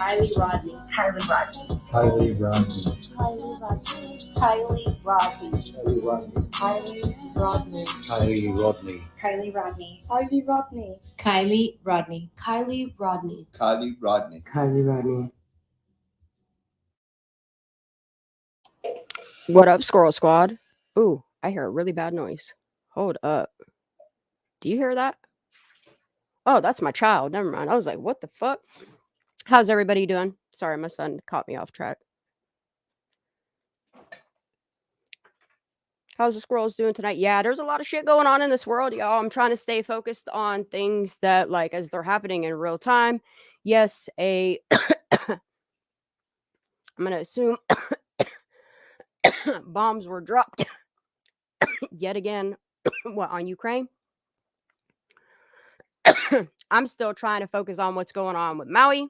Kylie Rodney. Kylie Rodney. Kylie Rodney. Kylie Rodney. Kylie Rodney. Kylie Rodney. Kylie Rodney. Kylie Rodney. Kylie Rodney. Kylie Rodney. Kylie Rodney. Kylie Rodney. Kylie Rodney. What up, Squirrel Squad? Ooh, I hear a really bad noise. Hold up. Do you hear that? Oh, that's my child. Never mind. I was like, what the fuck? How's everybody doing? Sorry, my son caught me off track. How's the squirrels doing tonight? Yeah, there's a lot of shit going on in this world, y'all. I'm trying to stay focused on things that, like, as they're happening in real time. Yes, I'm going to assume bombs were dropped yet again. What, on Ukraine? I'm still trying to focus on what's going on with Maui.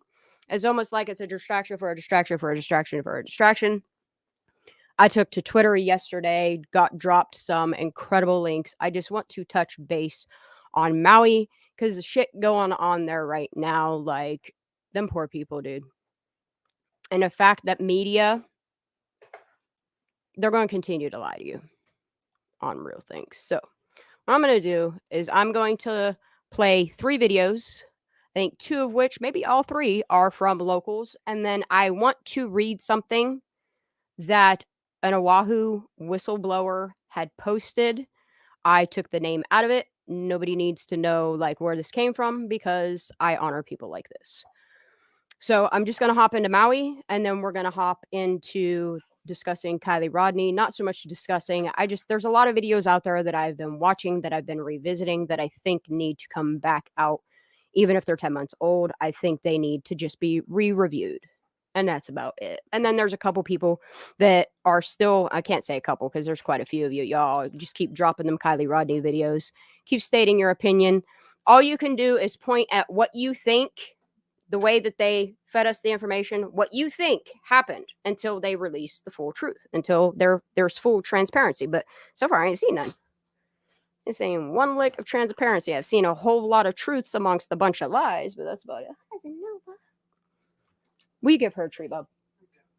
It's almost like it's a distraction for a distraction for a distraction for a distraction. I took to Twitter yesterday, got dropped some incredible links. I just want to touch base on Maui because the shit going on there right now, like, them poor people, dude. And the fact that media, they're going to continue to lie to you on real things. So what I'm going to do is I'm going to play 3 videos. I think 2 of which, maybe all 3, are from locals. And then I want to read something that an Oahu whistleblower had posted. I took the name out of it. Nobody needs to know, like, where this came from because I honor people like this. So I'm just going to hop into Maui, and then we're going to hop into discussing Kylie Rodney. Not so much discussing. There's a lot of videos out there that I've been watching, that I've been revisiting, that I think need to come back out. Even if they're 10 months old, I think they need to just be re-reviewed. And that's about it. And then there's a couple people that are still, I can't say a couple because there's quite a few of you. Y'all just keep dropping them Kylie Rodney videos. Keep stating your opinion. All you can do is point at what you think, the way that they fed us the information, what you think happened until they release the full truth, until there's full transparency. But so far, I ain't seen none. I'm saying one lick of transparency. I've seen a whole lot of truths amongst a bunch of lies, but that's about it. Will you give her a tree, Bob?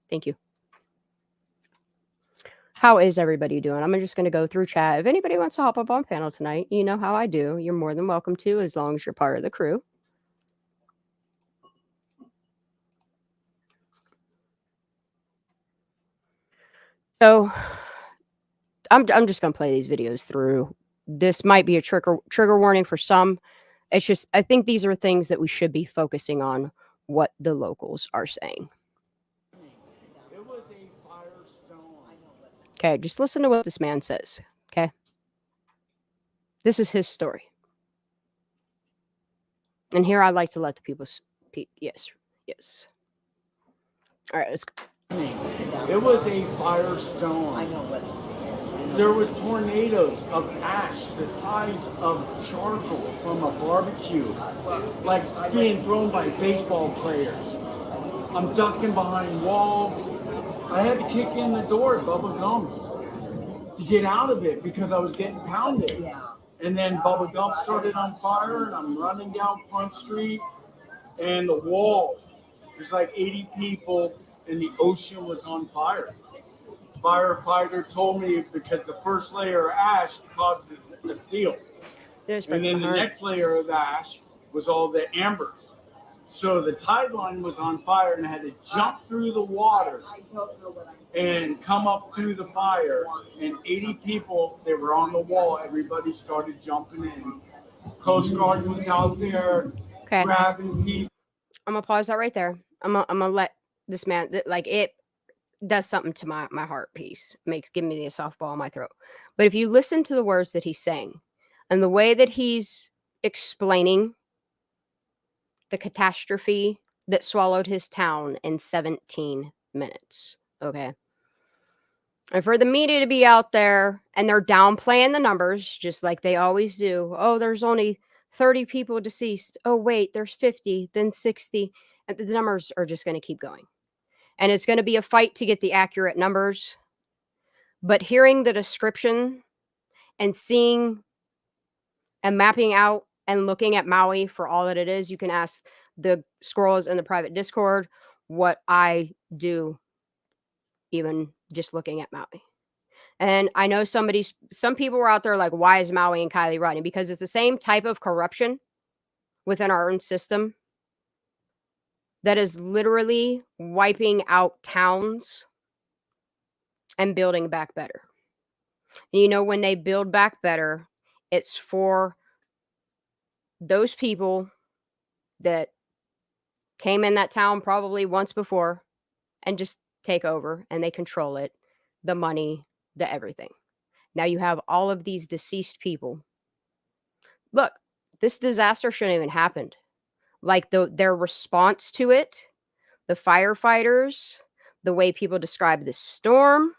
Thank you. How is everybody doing? I'm just going to go through chat. If anybody wants to hop up on panel tonight, you know how I do. You're more than welcome to, as long as you're part of the crew. So I'm just going to play these videos through. This might be a trigger warning for some. It's just, I think these are things that we should be focusing on, what the locals are saying. It was a firestorm. Okay, just listen to what this man says, okay? This is his story. And here I'd like to let the people speak. Yes. All right, let's go. It was a firestorm. There was tornadoes of ash the size of charcoal from a barbecue, like being thrown by baseball players. I'm ducking behind walls. I had to kick in the door at Bubba Gump's to get out of it because I was getting pounded. And then Bubba Gump started on fire, and I'm running down Front Street, and the wall, there's like 80 people, and the ocean was on fire. Firefighter told me because the first layer of ash causes a seal. And then the next layer of ash was all the embers. So the tide line was on fire, and I had to jump through the water and come up through the fire. And 80 people, they were on the wall. Everybody started jumping in. Coast Guard was out there grabbing people. I'm going to pause that right there. I'm gonna let this man, like, it does something to my heart piece. Give me a softball in my throat. But if you listen to the words that he's saying and the way that he's explaining the catastrophe that swallowed his town in 17 minutes, okay? And for the media to be out there and they're downplaying the numbers, just like they always do. Oh, there's only 30 people deceased. Oh, wait, there's 50, then 60. And the numbers are just going to keep going. And it's going to be a fight to get the accurate numbers. But hearing the description and seeing and mapping out and looking at Maui for all that it is, you can ask the squirrels in the private Discord what I do, even just looking at Maui. And I know some people were out there like, why is Maui and Kylie Rodney? Because it's the same type of corruption within our own system that is literally wiping out towns and building back better. And you know, when they build back better, it's for those people that came in that town probably once before and just take over, and they control it, the money, the everything. Now you have all of these deceased people. Look, this disaster shouldn't even happened. Like their response to it, the firefighters, the way people describe this storm.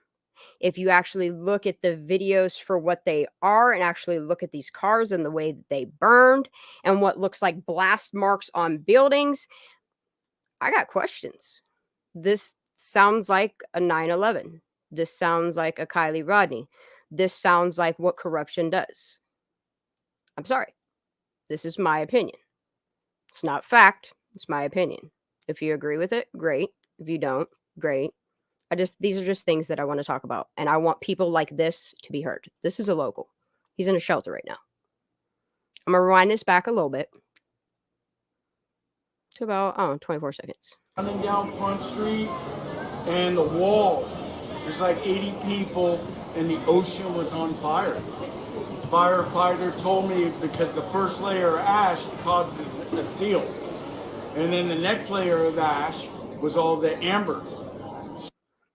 If you actually look at the videos for what they are and actually look at these cars and the way that they burned and what looks like blast marks on buildings, I got questions. This sounds like a 9/11. This sounds like a Kylie Rodney. This sounds like what corruption does. I'm sorry. This is my opinion. It's not fact. It's my opinion. If you agree with it, great. If you don't, great. These are just things that I want to talk about. And I want people like this to be heard. This is a local. He's in a shelter right now. I'm going to rewind this back a little bit to about, 24 seconds. Running down Front Street, and the wall, there's like 80 people, and the ocean was on fire. Firefighter told me because the first layer of ash caused a seal, and then the next layer of ash was all the embers.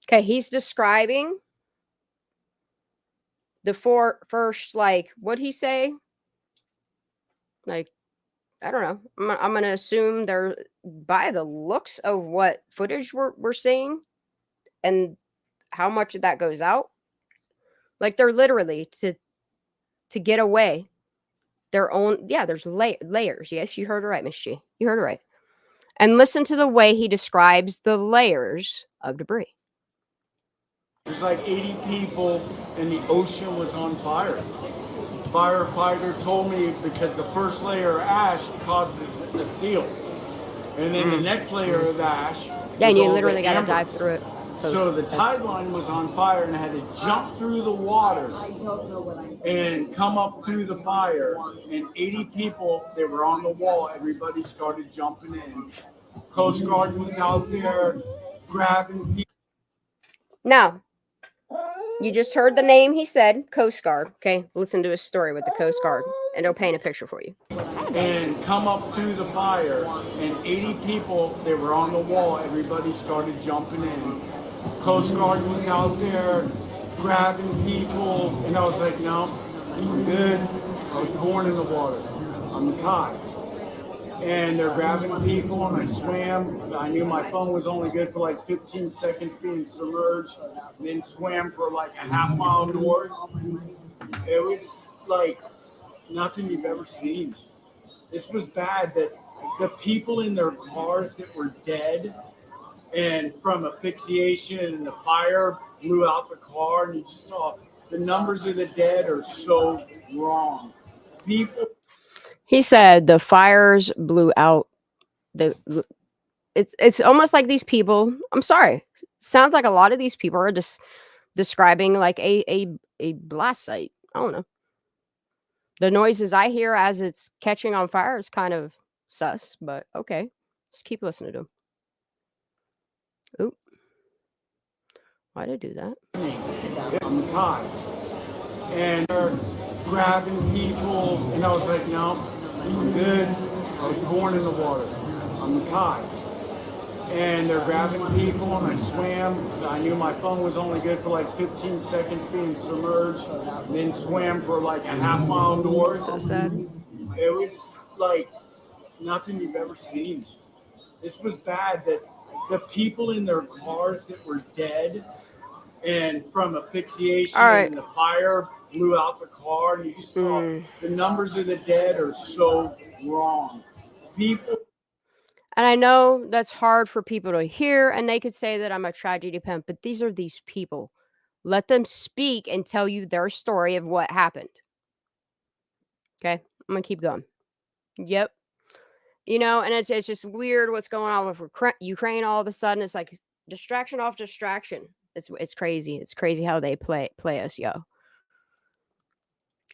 Okay, he's describing the first, like, what'd he say? Like, I don't know. I'm going to assume they're, by the looks of what footage we're seeing and how much of that goes out, like they're literally to get away their own. Yeah, there's layers. Yes, you heard it right, Miss G. You heard it right. And listen to the way he describes the layers of debris. There's like 80 people, and the ocean was on fire. Firefighter told me because the first layer of ash causes a seal, and then the next layer of ash. Yeah, and you literally got to dive through it. So the tide line was on fire, and I had to jump through the water and come up through the fire. And 80 people, they were on the wall. Everybody started jumping in. Coast Guard was out there grabbing people. Now, you just heard the name he said, Coast Guard. Okay, listen to his story with the Coast Guard, and it'll paint a picture for you. And come up through the fire, and 80 people, they were on the wall. Everybody started jumping in. Coast Guard was out there grabbing people, and I was like, no, I'm good. I was born in the water. I'm a cod. And they're grabbing people, and I swam. I knew my phone was only good for like 15 seconds being submerged, and then swam for like a half mile north. It was like nothing you've ever seen. This was bad that the people in their cars that were dead and from asphyxiation and the fire blew out the car, and you just saw the numbers of the dead are so wrong. People. He said the fires blew out it's almost like these people, I'm sorry, sounds like a lot of these people are just describing like a blast site. I don't know. The noises I hear as it's catching on fire is kind of sus, but okay. Let's keep listening to him. Oop. Why'd I do that? I'm a cod. And they're grabbing people, and I was like, no, I'm good. I was born in the water. I'm a cod. And they're grabbing people, and I swam. I knew my phone was only good for like 15 seconds being submerged, and then swam for like a half mile north. So sad. It was like nothing you've ever seen. This was bad that the people in their cars that were dead and from asphyxiation and the fire blew out the car, and you just saw the numbers of the dead are so wrong. People. And I know that's hard for people to hear, and they could say that I'm a tragedy pimp, but these are these people. Let them speak and tell you their story of what happened. Okay, I'm going to keep going. Yep. you know, and it's just weird what's going on with Ukraine all of a sudden. It's like distraction off distraction. It's crazy. It's crazy how they play us, yo.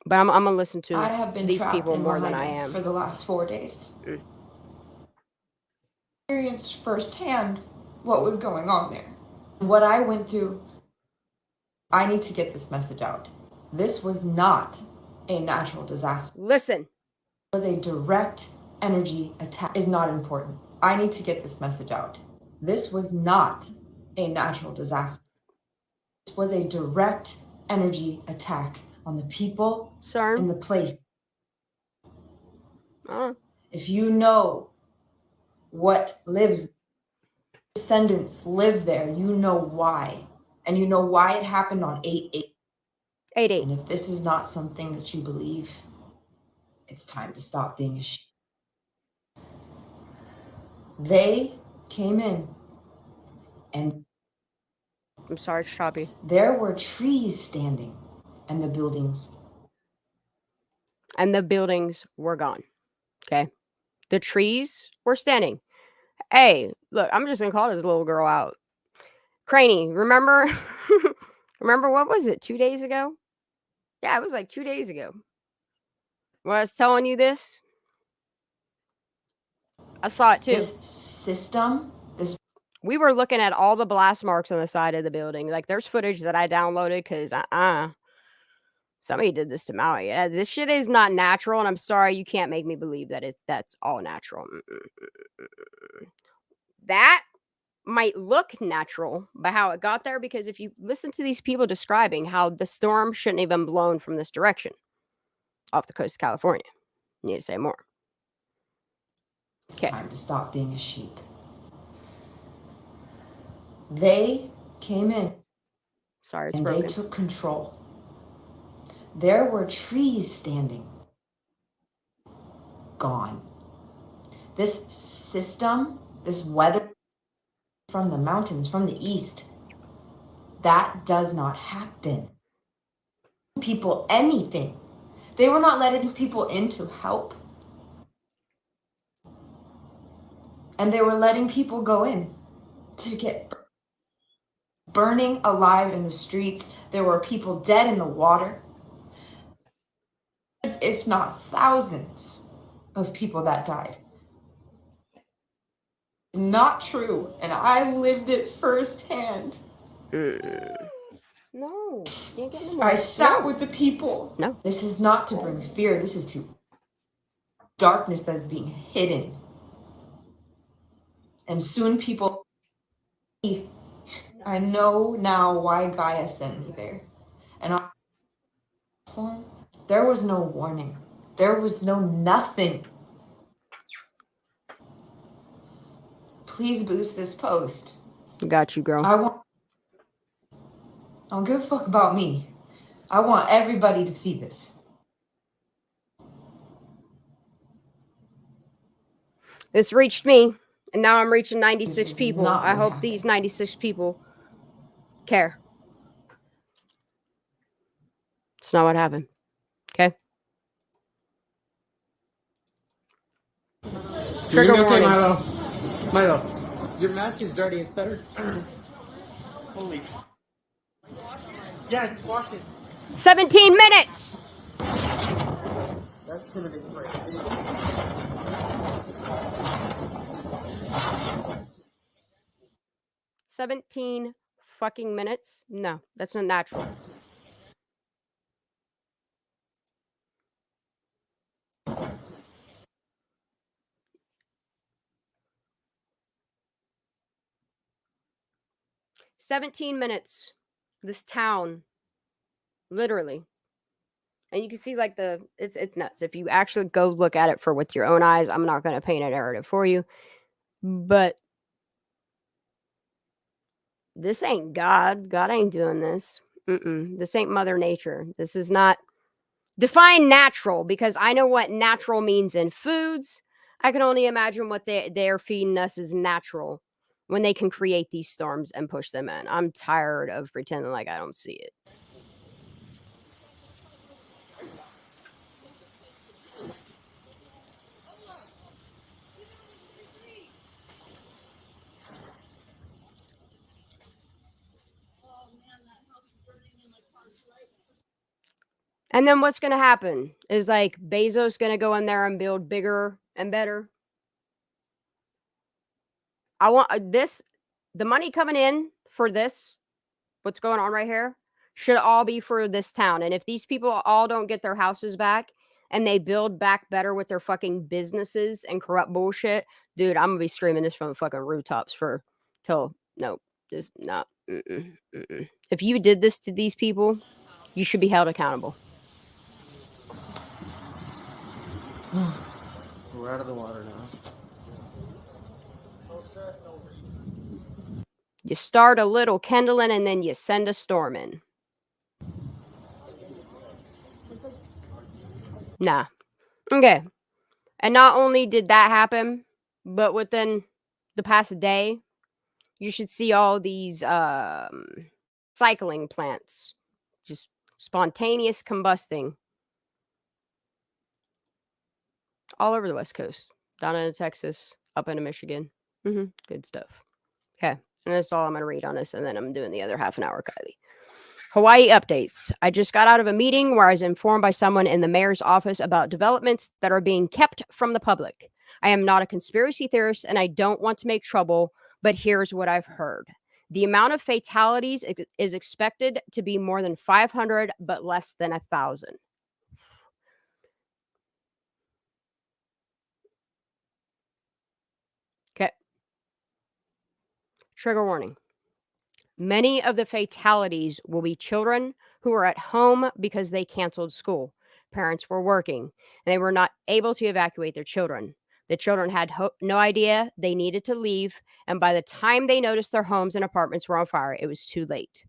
But I'm gonna listen to I have been these trapped people in more than I Lahaina am. for the last 4 days. Experienced firsthand what was going on there. What I went through, I need to get this message out. This was not a natural disaster. Listen. It was a direct energy attack. Is not important. I need to get this message out. This was not a natural disaster. This was a direct energy attack on the people and the place. If you know what lives, descendants live there, you know why. And you know why it happened on 8/8. And if this is not something that you believe, it's time to stop being a sheep. They came in and I'm sorry, choppy. There were trees standing and the buildings. And the buildings were gone. Okay. The trees were standing. Hey, look, I'm just gonna call this little girl out. Craney, remember? Remember, what was it, 2 days ago? Yeah, it was like 2 days ago. When I was telling you this, I saw it too. This system, we were looking at all the blast marks on the side of the building. Like, there's footage that I downloaded because somebody did this to Maui. Yeah, this shit is not natural, and I'm sorry you can't make me believe that that's all natural. That might look natural by how it got there, because if you listen to these people describing how the storm shouldn't have been blown from this direction off the coast of California. You need to say more. It's time to stop being a sheep. They came in. Sorry, it's and broken. They took control. There were trees standing. Gone. This system, this weather from the mountains, from the east, that does not happen. People anything. They were not letting people in to help. And they were letting people go in to get burning alive in the streets. There were people dead in the water. If not thousands of people that died. Not true, and I lived it firsthand. No, you get no more. I sat with the people. No. This is not to bring fear. This is to darkness that's being hidden. And soon people, I know now why Gaia sent me there. And there was no warning. There was no nothing. Please boost this post. Got you, girl. I don't give a fuck about me. I want everybody to see this. This reached me, and now I'm reaching 96 people. not I what hope happened. these 96 people care. It's not what happened. Okay? Trigger okay, warning. Milo, your mask is dirty. It's better. Holy. Yeah, just wash it. 17 minutes. That's gonna be great. 17 fucking minutes? No, that's not natural. "17 minutes. This town, literally." And you can see, like, it's nuts. If you actually go look at it with your own eyes, I'm not going to paint a narrative for you. But this ain't God. God ain't doing this. This ain't Mother Nature. This is not. Define natural, because I know what natural means in foods. I can only imagine what they're feeding us is natural when they can create these storms and push them in. I'm tired of pretending like I don't see it. And then what's going to happen is like Bezos going to go in there and build bigger and better. I want the money coming in for this, what's going on right here, should all be for this town. And if these people all don't get their houses back and they build back better with their fucking businesses and corrupt bullshit, dude, I'm going to be screaming this from the fucking rooftops just not. If you did this to these people, you should be held accountable. We're out of the water now. You start a little kindling and then you send a storm in. Nah. Okay. And not only did that happen, but within the past day, you should see all these cycling plants just spontaneous combusting all over the West Coast, down into Texas, up into Michigan. Good stuff. Okay. And that's all I'm going to read on this. And then I'm doing the other half an hour, Kylie. Hawaii updates. I just got out of a meeting where I was informed by someone in the mayor's office about developments that are being kept from the public. I am not a conspiracy theorist and I don't want to make trouble, but here's what I've heard. The amount of fatalities is expected to be more than 500, but less than 1,000. Okay. Trigger warning. Many of the fatalities will be children who are at home because they canceled school. Parents were working and they were not able to evacuate their children. The children had no idea they needed to leave, and by the time they noticed their homes and apartments were on fire, it was too late.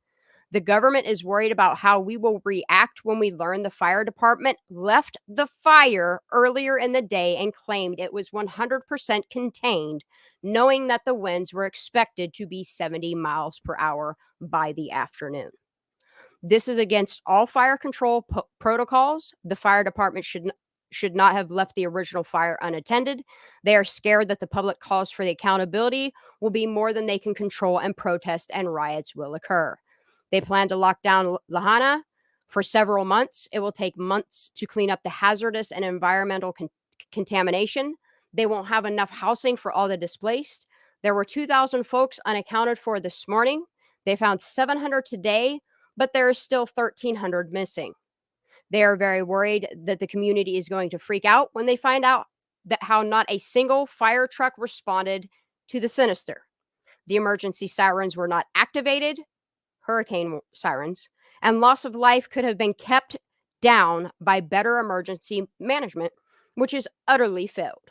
The government is worried about how we will react when we learn the fire department left the fire earlier in the day and claimed it was 100% contained, knowing that the winds were expected to be 70 miles per hour by the afternoon. This is against all fire control protocols. The fire department should not have left the original fire unattended. They are scared that the public calls for the accountability will be more than they can control and protest and riots will occur. They plan to lock down Lahaina for several months. It will take months to clean up the hazardous and environmental contamination. They won't have enough housing for all the displaced. There were 2,000 folks unaccounted for this morning. They found 700 today, but there is still 1,300 missing. They are very worried that the community is going to freak out when they find out that how not a single fire truck responded to the sinister. The emergency sirens were not activated, hurricane sirens, and loss of life could have been kept down by better emergency management, which is utterly failed.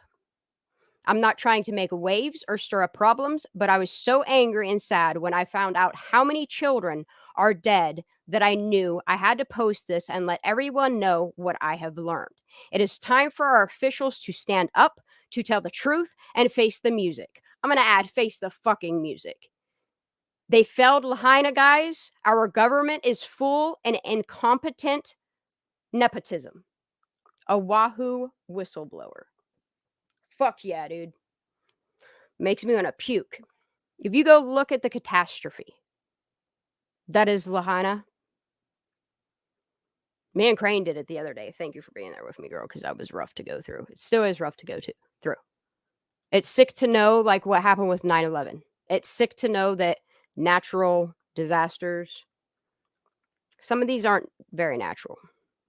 I'm not trying to make waves or stir up problems, but I was so angry and sad when I found out how many children are dead that I knew I had to post this and let everyone know what I have learned. It is time for our officials to stand up, to tell the truth, and face the music. I'm going to add face the fucking music. They failed Lahaina, guys. Our government is full and incompetent nepotism. A Wahoo whistleblower. Fuck yeah, dude. Makes me want to puke. If you go look at the catastrophe that is Lahaina. Me and Crane did it the other day. Thank you for being there with me, girl, because that was rough to go through. It still is rough to go through. It's sick to know, like, what happened with 9/11. It's sick to know that natural disasters, some of these aren't very natural.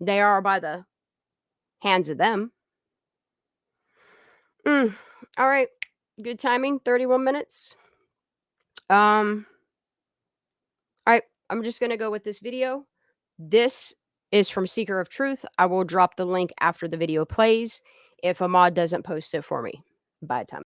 They are by the hands of them. All right. Good timing. 31 minutes. All right. I'm just going to go with this video. This is from Seeker of Truth. I will drop the link after the video plays if Ahmad doesn't post it for me by time.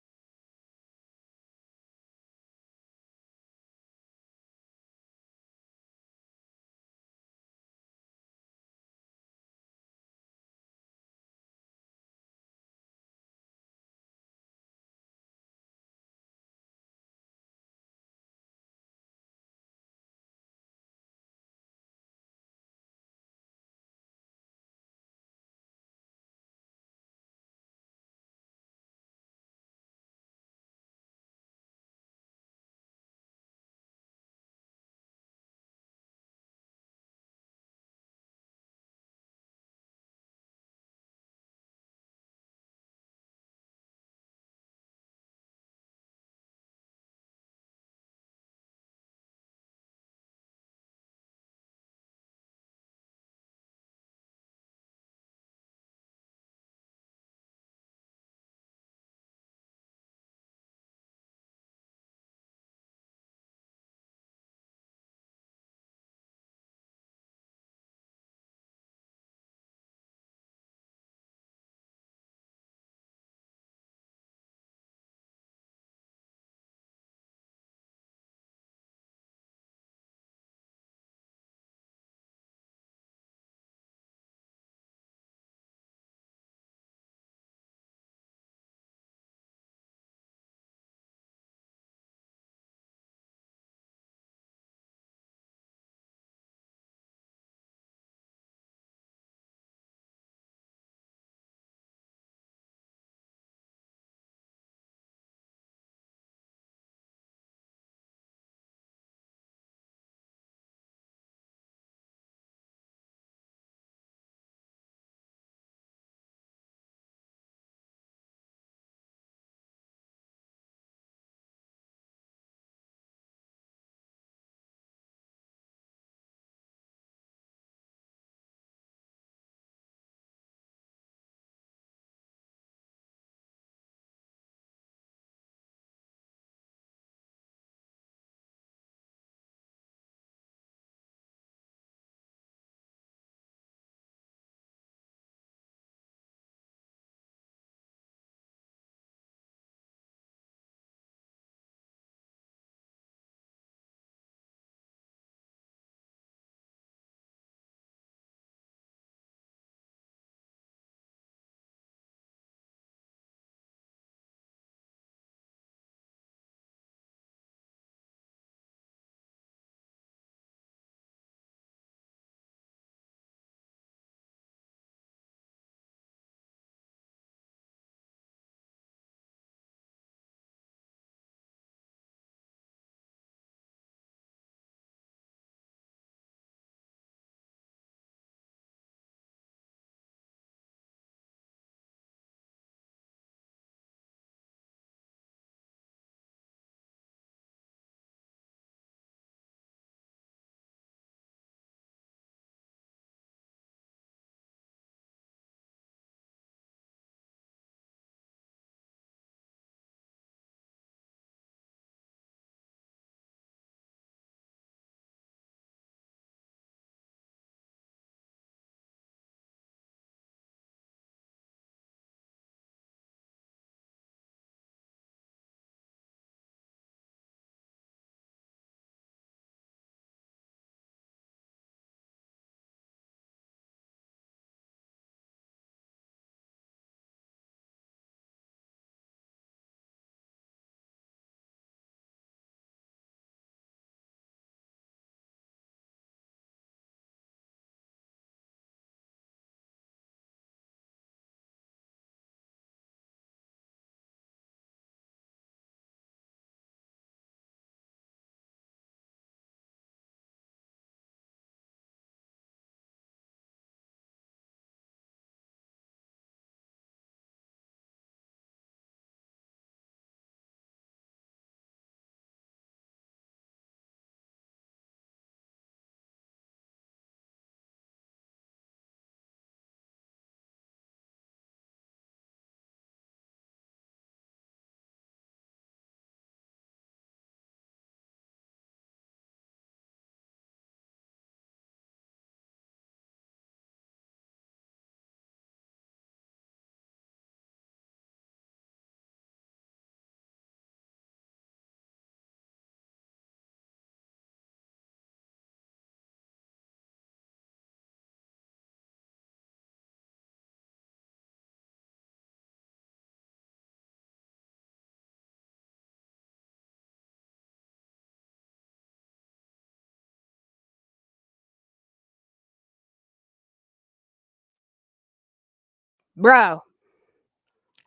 Bro,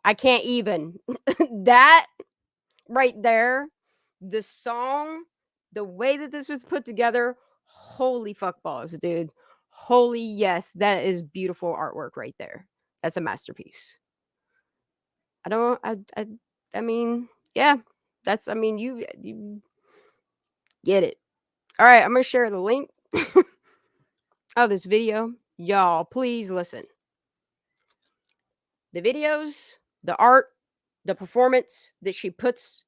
I can't even. That right there, the song, the way that this was put together, holy fuck balls, dude. Holy yes, that is beautiful artwork right there. That's a masterpiece. I mean, yeah. That's you get it. All right, I'm going to share the link of this video. Y'all, please listen. The videos, the art, the performance that she puts,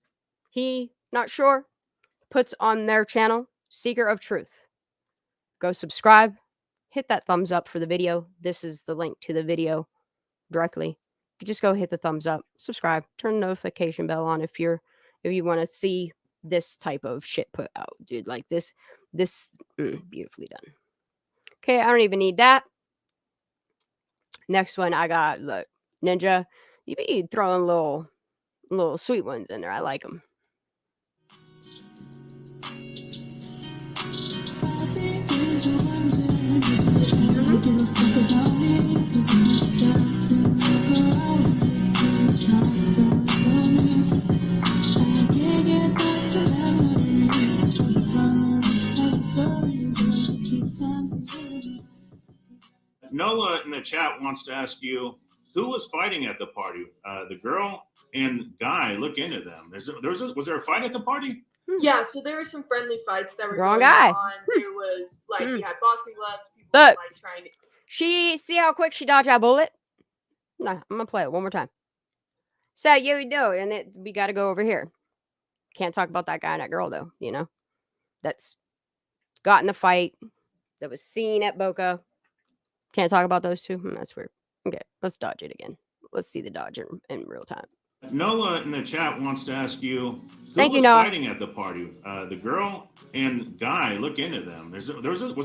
puts on their channel, Seeker of Truth. Go subscribe, hit that thumbs up for the video. This is the link to the video directly. You just go hit the thumbs up, subscribe, turn the notification bell on if you want to see this type of shit put out, dude. Like this beautifully done. Okay, I don't even need that. Next one I got, look, Ninja, you be throwing little sweet ones in there. I like them. Noah in the chat wants to ask you, who was fighting at the party? The girl and guy. Look into them. Was there a fight at the party? Yeah, so there were some friendly fights that were Wrong going guy. on. There was we had boxing gloves. People Look, were trying to. see how quick she dodged that bullet? No, I'm gonna play it one more time. So you know, and we got to go over here. Can't talk about that guy and that girl though. You know, that's got in the fight. That was seen at Boca. Can't talk about those two. That's weird. Okay, let's dodge it again. Let's see the dodge in real time. Noah in the chat wants to ask you, Thank who you, was Noah. fighting at the party? The girl and guy. Look into them. Was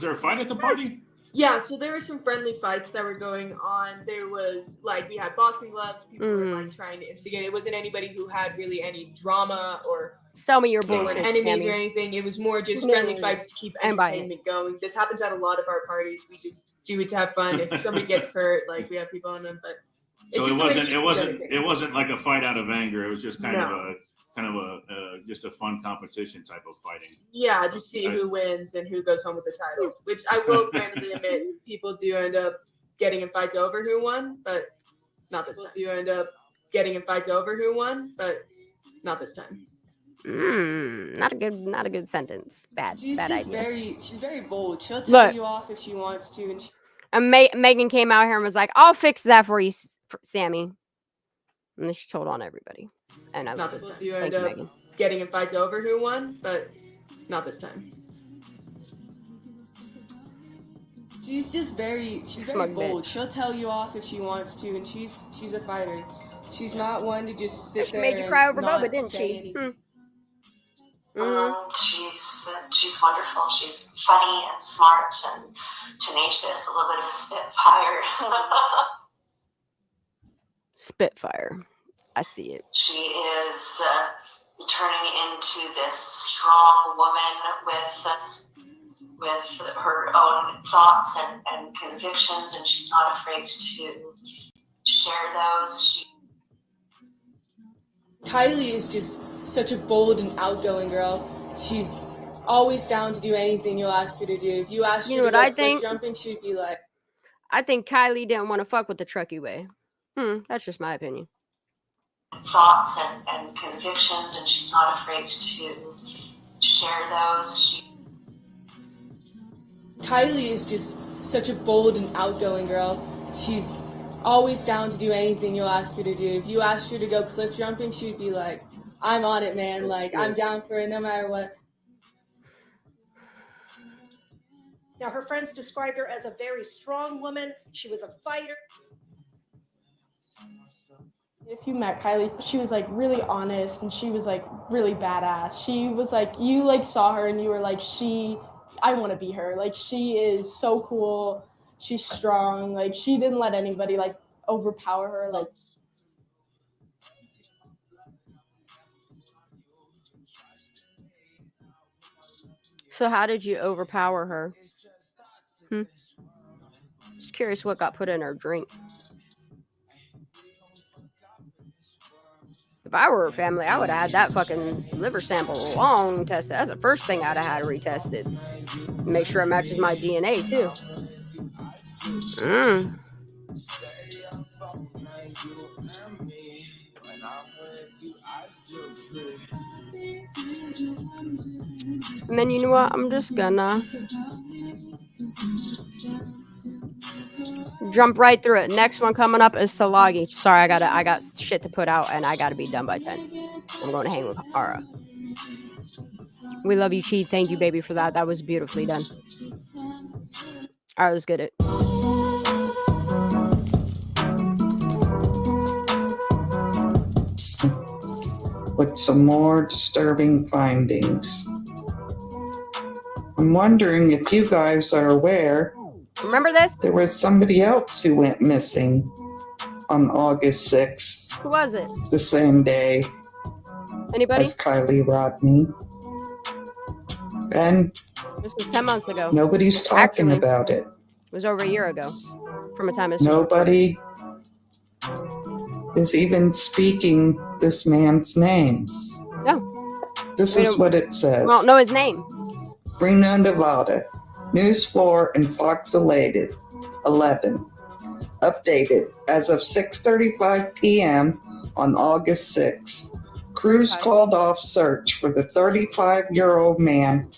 there a fight at the party? Yeah, so there were some friendly fights that were going on. There was we had boxing gloves. People were trying to instigate. It wasn't anybody who had really any drama or Tell me your bullshit, enemies Tammy. or anything. It was more just friendly fights to keep entertainment going. This happens at a lot of our parties. We just do it to have fun. If somebody gets hurt, we have people on them, but So it wasn't like a fight out of anger. It was just kind of a just a fun competition type of fighting. Yeah, just see who wins and who goes home with the title. Which I will randomly admit, people do end up getting in fights over who won, but not this time. Do end up getting in fights over who won, but not this time. Not a good sentence. Bad idea. She's very bold. She'll tell you off if she wants to, and Megan came out here and was like, "I'll fix that for you, Sammy," and then she told on everybody. And I love this. Do end up getting in fights over who won, but not this time. She's very bold. She'll tell you off if she wants to, and she's a fighter. She's not one to just sit there. She made you cry over Boba, didn't she? She's wonderful. She's funny and smart and tenacious. A little bit of a spitfire. Spitfire. I see it. She is turning into this strong woman with her own thoughts and convictions, and she's not afraid to share those. Kylie is just such a bold and outgoing girl. She's always down to do anything you'll ask her to do. If you ask her to go cliff jumping, she'd be like... I think Kylie didn't want to fuck with the Truckee way. That's just my opinion. Thoughts and convictions, and she's not afraid to share those. Kylie is just such a bold and outgoing girl. She's always down to do anything you'll ask her to do. If you asked her to go cliff jumping, she'd be like, I'm on it, man. I'm down for it no matter what. Now, her friends described her as a very strong woman. She was a fighter. If you met Kylie, she was really honest, and she was really badass. She was you saw her and you were I want to be her. She is so cool. She's strong. She didn't let anybody overpower her. So how did you overpower her? Just curious what got put in her drink. If I were a family, I would have had that fucking liver sample long tested. That's the first thing I'd have had retested. Make sure it matches my DNA too. And then you know what? I'm just gonna jump right through it. Next one coming up is Salagi. Sorry, I got shit to put out and I gotta be done by 10. I'm going to hang with Ara. We love you, Chi. Thank you, baby, for that. That was beautifully done. All right, let's get it. With some more disturbing findings. I'm wondering if you guys are aware. Remember this? There was somebody else who went missing on August 6th. Who was it? The same day. Anybody? As Kylie Rodney. And this was 10 months ago. Nobody's talking about it. It was over a year ago. From a time. Nobody is even speaking this man's name. No. This is what it says. Well, know his name. Reno, Nevada. News 4 and Fox 11. Updated as of 6:35 p.m. on August 6th. Crews called off search for the 35-year-old man.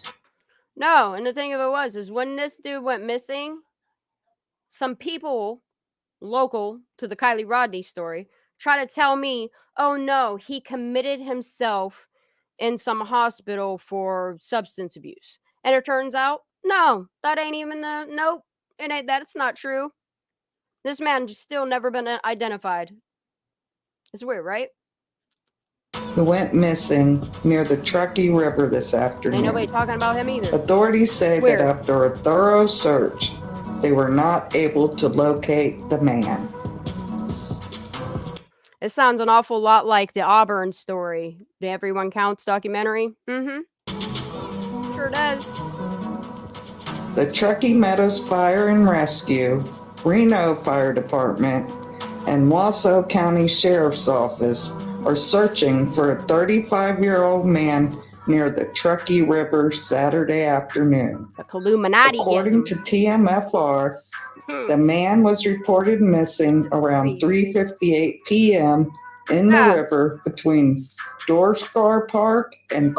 No, and the thing of it is when this dude went missing, some people local to the Kylie Rodney story try to tell me, oh no, he committed himself in some hospital for substance abuse. And it turns out, no, that ain't even nope, it ain't. That's not true. This man just still never been identified. It's weird, right? Who went missing near the Truckee River this afternoon. Ain't nobody talking about him either. Authorities say that after a thorough search, they were not able to locate the man. It sounds an awful lot like the Auburn story, the Everyone Counts documentary. Sure does. The Truckee Meadows Fire and Rescue, Reno Fire Department, and Wausau County Sheriff's Office are searching for a 35-year-old man near the Truckee River Saturday afternoon. According to TMFR, the man was reported missing around 3:58 p.m. in the river between Dorskar Park and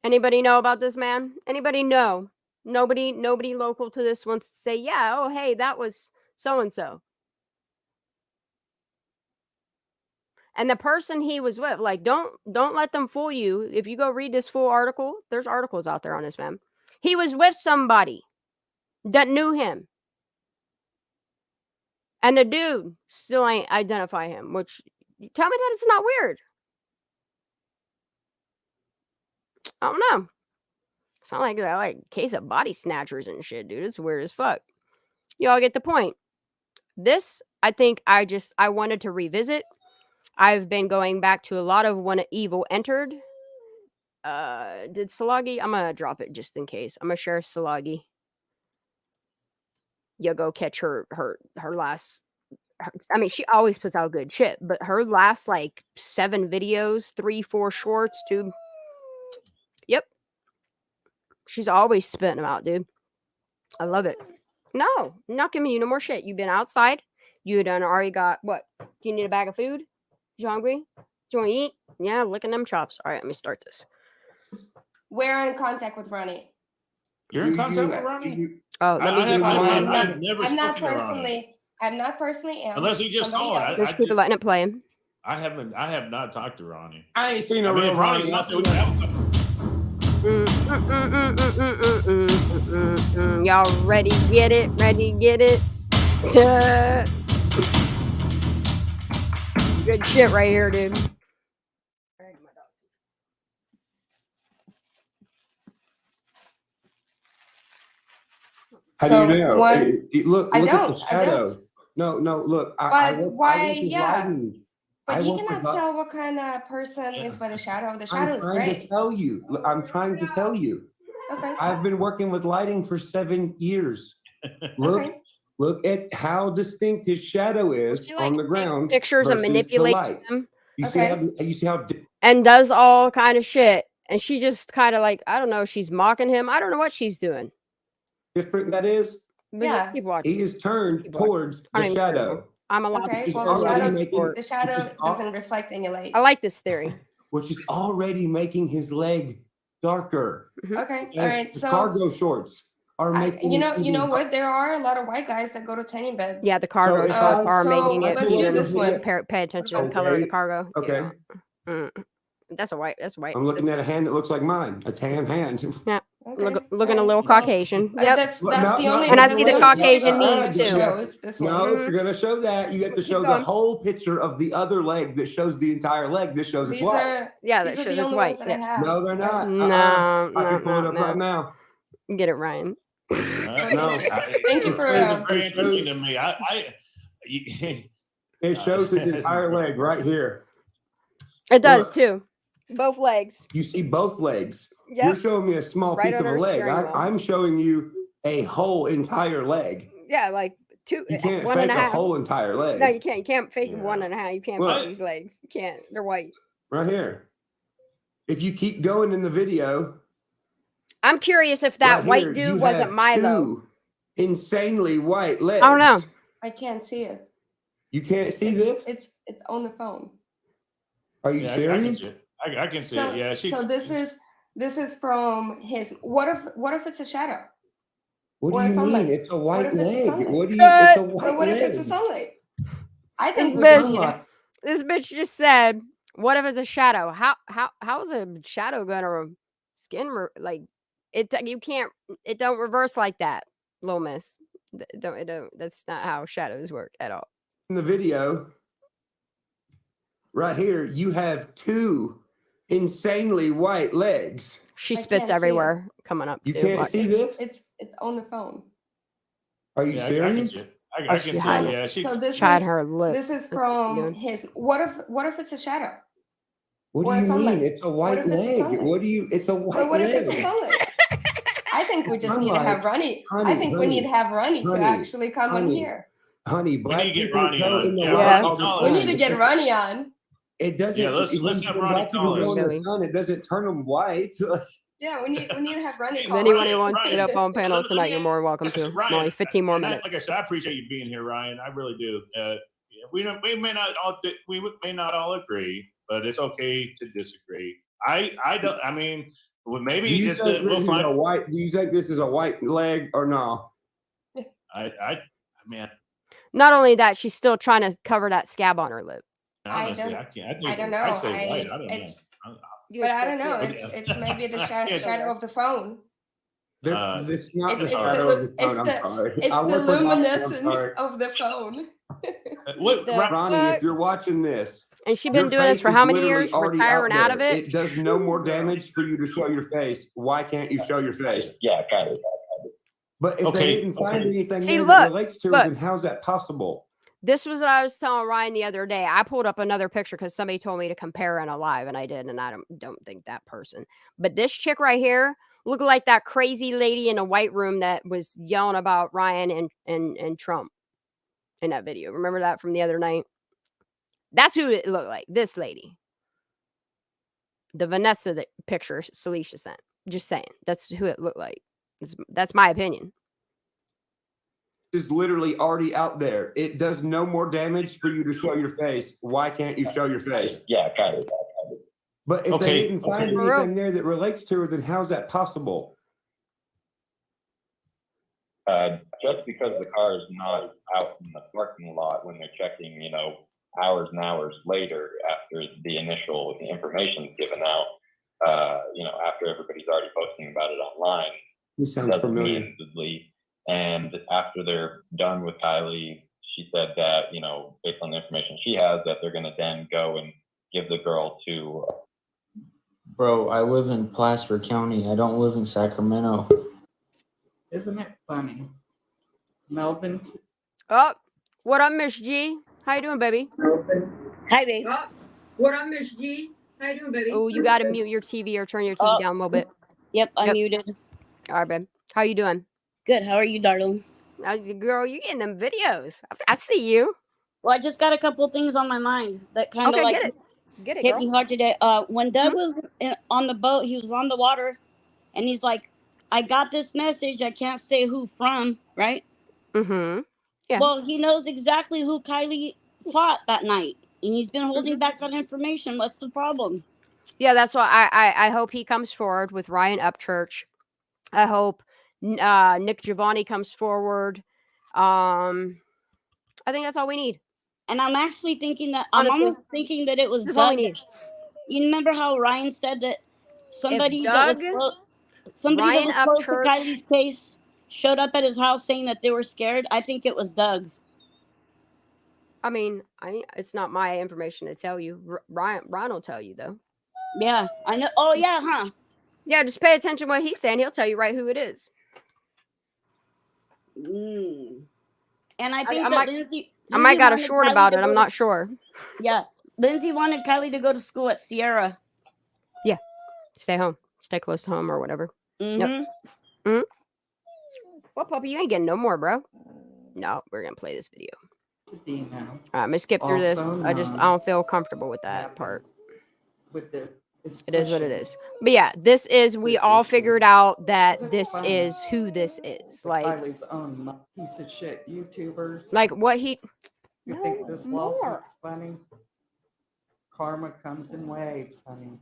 Anybody know about this man? Anybody know? Nobody local to this wants to say, yeah, oh hey, that was so-and-so. And the person he was with, like, don't let them fool you. If you go read this full article, there's articles out there on this man. He was with somebody that knew him. And the dude still ain't identify him, which, tell me that it's not weird. I don't know. It's not like that, like, case of body snatchers and shit, dude. It's weird as fuck. Y'all get the point. This, I think I wanted to revisit. I've been going back to a lot of when Evil entered. Did Salagi? I'm gonna drop it just in case. I'm gonna share Salagi. You go catch her last. I mean, she always puts out good shit, but her last like 7 videos, 3-4 shorts, dude. Yep. She's always spitting them out, dude. I love it. No, I'm not giving you no more shit. You've been outside. You done already got what? Do you need a bag of food? You hungry? Do you want to eat? Yeah, licking them chops. All right, let me start this. We're in contact with Ronnie. You're in contact with Ronnie? Oh, let me do one. I'm not personally. Unless he just called. There's people letting it play him. I have not talked to Ronnie. I ain't seen no real Ronnie's not there. Y'all ready? Get it? Ready? Get it? Good shit right here, dude. How do you know? Look at the shadow. No, look. But you cannot tell what kind of person is by the shadow. The shadow is gray. I'm trying to tell you. Okay. I've been working with lighting for 7 years. Look at how distinct his shadow is on the ground. Pictures and manipulate them. You see how and does all kind of shit. And she just kind of like, I don't know, she's mocking him. I don't know what she's doing. different that is? But just keep watching. He is turned Keep watching. towards I the don't even care shadow. anymore. I'm allowed Okay, Which is well, already making, the shadow doesn't reflect any light. I like this theory. which is already making his leg darker. Okay, And all right. the So cargo shorts are making you it know even what? There are a lot of white guys that go to tanning beds. Yeah, the cargo if shorts are so making it. let's do this one. Pay attention to the color of the Okay, cargo. okay. Yeah. That's a white. That's white. I'm looking at a hand that looks like mine, a tan hand. Yeah. Okay, Looking a all little right. Caucasian. Well, Yep. that's the only. And I that's see the only Caucasian picture memes to too. show. It's this one. No, if you're gonna show that, you have to Keep show the going. whole picture of the other leg that shows the entire leg. This shows it's These white. are Yeah, these that are shows the it's only white. ones that I Yes. have. No, they're not. No, I no, can pull it up no. right now. Get it, Ryan. No. Thank you for. It's very interesting to me. It shows his entire leg right here. It does Look. too. Both legs. You see both legs. Yep. You're showing me a small Right piece of under a his leg. steering wheel. I'm showing you a whole entire leg. Yeah, like two. You can't one fake and a a half. whole entire leg. No, you can't. You can't fake 1.5. You can't Look. fake these legs. You can't. They're white. Right here. If you keep going in the video, I'm curious if that right white here, dude you wasn't have Milo. two insanely white legs. I don't know. I can't see it. You can't see this? It's on the phone. Are you Yeah, I can serious? see it. I can see So, it. Yeah, so this is from his. What if it's a shadow? What Or do you sunlight. mean? It's a What white if it's a leg. sunlight? What do you? It's a Or white what leg. if it's a sunlight? I This think we just need bitch, to. this bitch just said, "What if it's a shadow? How is a shadow gonna like it? You can't. It don't reverse like that, little miss. It don't. That's not how shadows work at all. In the video, right here, you have two insanely white legs. She I can't spits see everywhere coming up. You too, can't watch. see this? It's on the phone. Are you Yeah, I can serious? see it. Oh, I can she see hide it. it. Yeah, she. So this Tried is her lip. this is That's what she's from doing. his. What if it's a shadow? What Or do a you sunlight. mean? It's a What white if it's a leg. sunlight? What do you? It's a white But what if leg. it's a sunlight? I think we just need to have Ronnie. Honey, I think we need to have Ronnie to honey, actually come on honey. here. Honey, We black need to get people Ronnie go on. in the Yeah, light Yeah. all the Ronnie, We time. need to get Ronnie on. It doesn't. Yeah, let's when have when Ronnie black people call go us. in the Billy. sun, it doesn't turn them white. Yeah, we need to have Ronnie If call. anyone Ryan, wants to get Ryan, up on panel tonight, you're more than welcome Listen, to. Ryan, Only 15 more and minutes. like I said, I appreciate you being here, Ryan. I really do. We may not all agree, but it's okay to disagree. I don't. I mean, well, maybe Do you it's think we'll this is find. a white? Do you think this is a white leg or no? Man, Not only that, she's still trying to cover that scab on her lip. honestly, I can't. I think I don't know. I say white. I don't know. It's, but I don't know. It's maybe the shadow of the phone. It's not the It's shadow the, of the phone. I'm sorry. it's I the work with optics, I'm luminescence sorry. of the phone. What, Ronnie, if you're watching this, and she's been your doing this face for is how many literally years? already Retiring out there. of it? It does no more damage for you to show your face. Why can't you show your face? Yeah, kind of. But if Okay, they didn't find okay. anything See, there look, that relates to look. it, then how's that possible? This was what I was telling Ryan the other day. I pulled up another picture because somebody told me to compare in a live, and I did, and I don't think that person. But this chick right here looked like that crazy lady in a white room that was yelling about Ryan and Trump in that video. Remember that from the other night? That's who it looked like. This lady. The Vanessa picture Celicia sent. Just saying. That's who it looked like. That's my opinion. Is literally already out there. It does no more damage for you to show your face. Why can't you show your face? Yeah, kind of. But if Okay, they didn't find For real. anything there that relates to her, then how's that possible? Just because the car is not out in the parking lot when they're checking, hours and hours later after the initial information is given out, after everybody's already posting about it online, This sounds doesn't familiar. mean to leave. And after they're done with Kylie, she said that, based on the information she has, that they're going to then go and give the girl to. Bro, I live in Placer County. I don't live in Sacramento. Isn't it funny? Melvin's. Oh, what up, Miss G? How you doing, baby? Hi, babe. What up, Miss G? How you doing, baby? Oh, you got to mute your TV or turn your TV down a little bit. Yep, I'm muted. All right, babe. How you doing? Good. How are you, darling? Girl, you getting them videos. I see you. Well, I just got a couple things on my mind that kind of Okay, like get it. Get it, hit girl. me hard today. When Doug was on the boat, he was on the water, and he's like, "I got this message. I can't say who from, right?" Mm-hmm. Yeah. Well, he knows exactly who Kylie fought that night, and he's been holding back on information. What's the problem? Yeah, that's why I hope he comes forward with Ryan Upchurch. I hope Nick Giovanni comes forward. I think that's all we need. And I'm actually thinking that Honestly, I'm almost thinking that it was that's all we Doug. need. You remember how Ryan said that somebody If that was Doug, somebody that Ryan was close to Upchurch, Kylie's case showed up at his house saying that they were scared, I think it was Doug. I mean, it's not my information to tell you. Ryan will tell you though. Yeah, I know. Oh yeah, huh? Yeah, just pay attention to what he's saying. He'll tell you right who it is. And I think that Lindsay I might got a wanted short Kylie about to it. go I'm to- not sure. Yeah, Lindsay wanted Kylie to go to school at Sierra. Yeah, stay home, stay close to home or whatever. Mm-hmm. Yep. Well, puppy, you ain't getting no more, bro. No, we're gonna play this video. All right, I'm gonna skip through this. I don't feel comfortable with that part. With this, it is what it is. But yeah, this is. We all figured out that this is who this is. Like Kylie's own piece of shit YouTubers. Like what he. You think this lawsuit's funny? Karma comes in waves, honey.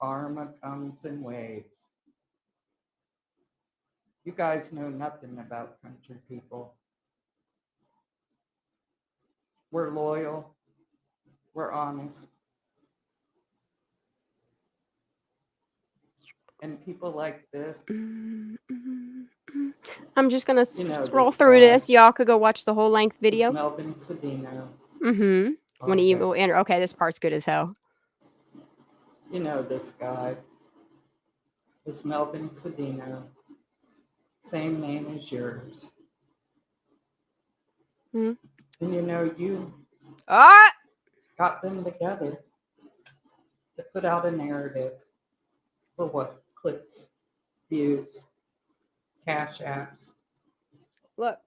Karma comes in waves. You guys know nothing about country people. We're loyal. We're honest. And people like this. I'm just gonna know scroll this through guy. this. Y'all could go watch the whole length video. Melvin Cedino. Mm-hmm. When he Okay. enter. Okay, this part's good as hell. You know this guy. This Melvin Cedino. Same name as yours. Hmm. And you know you got them together to put out a narrative for what? Clicks, views, cash apps. Look.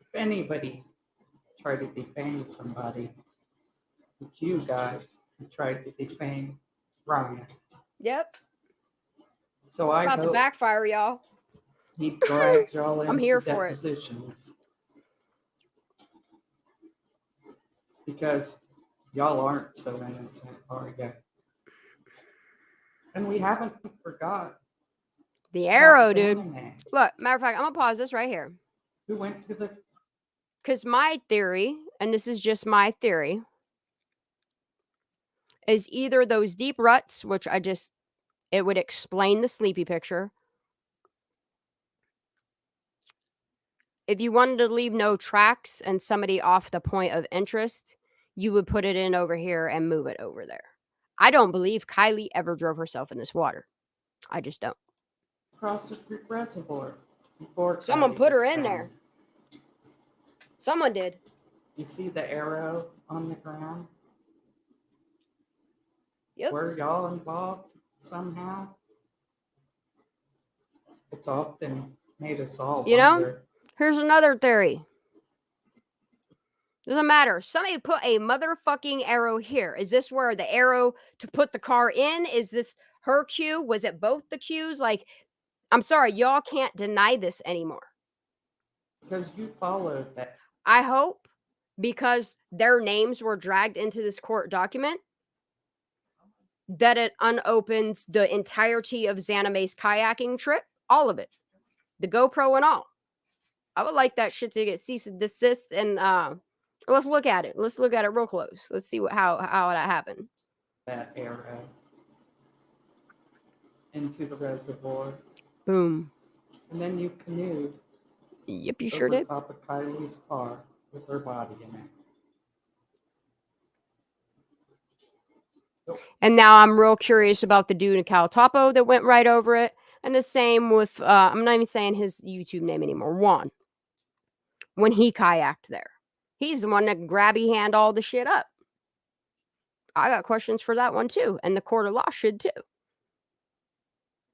If anybody tried to defame somebody, it's you guys who tried to defame Ryan. Yep. So I About to hope backfire, y'all. he dragged y'all into I'm here for it. depositions. Because y'all aren't so innocent, are you? And we haven't forgot The arrow, about dude. Zanime, Look, matter of fact, I'm gonna pause this right here. who went to the Because my theory, and this is just my theory, is either those deep ruts, which it would explain the sleepy picture. If you wanted to leave no tracks and somebody off the point of interest, you would put it in over here and move it over there. I don't believe Kylie ever drove herself in this water. I just don't. Cross the Creek Reservoir before Someone Kylie put her was in found. there. Someone did. You see the arrow on the ground? Yep. Were y'all involved somehow? It's often made us all wonder. Here's another theory. Doesn't matter. Somebody put a motherfucking arrow here. Is this where the arrow to put the car in? Is this her cue? Was it both the cues? Like, I'm sorry, y'all can't deny this anymore. Because you followed that. I hope because their names were dragged into this court document that it unopens the entirety of Xanime's kayaking trip. All of it. The GoPro and all. I would like that shit to get cease and desist and let's look at it. Let's look at it real close. Let's see how that happened. That arrow into the reservoir. Boom. And then you canoed. Yep, you sure over did. top of Kylie's car with her body in it. And now I'm real curious about the dude in Caltapo that went right over it. And the same with, I'm not even saying his YouTube name anymore, Juan. When he kayaked there. He's the one that grabby hand all the shit up. I got questions for that one too. And the court of law should too.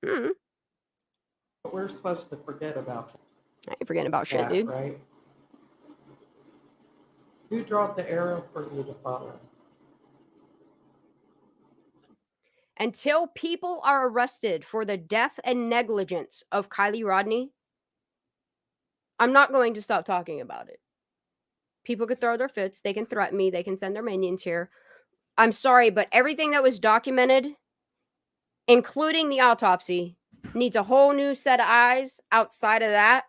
But we're supposed to forget about that. I ain't forgetting about shit, dude. Right? Who dropped the arrow for you to follow? Until people are arrested for the death and negligence of Kylie Rodney, I'm not going to stop talking about it. People could throw their fits. They can threaten me. They can send their minions here. I'm sorry, but everything that was documented, including the autopsy, needs a whole new set of eyes outside of that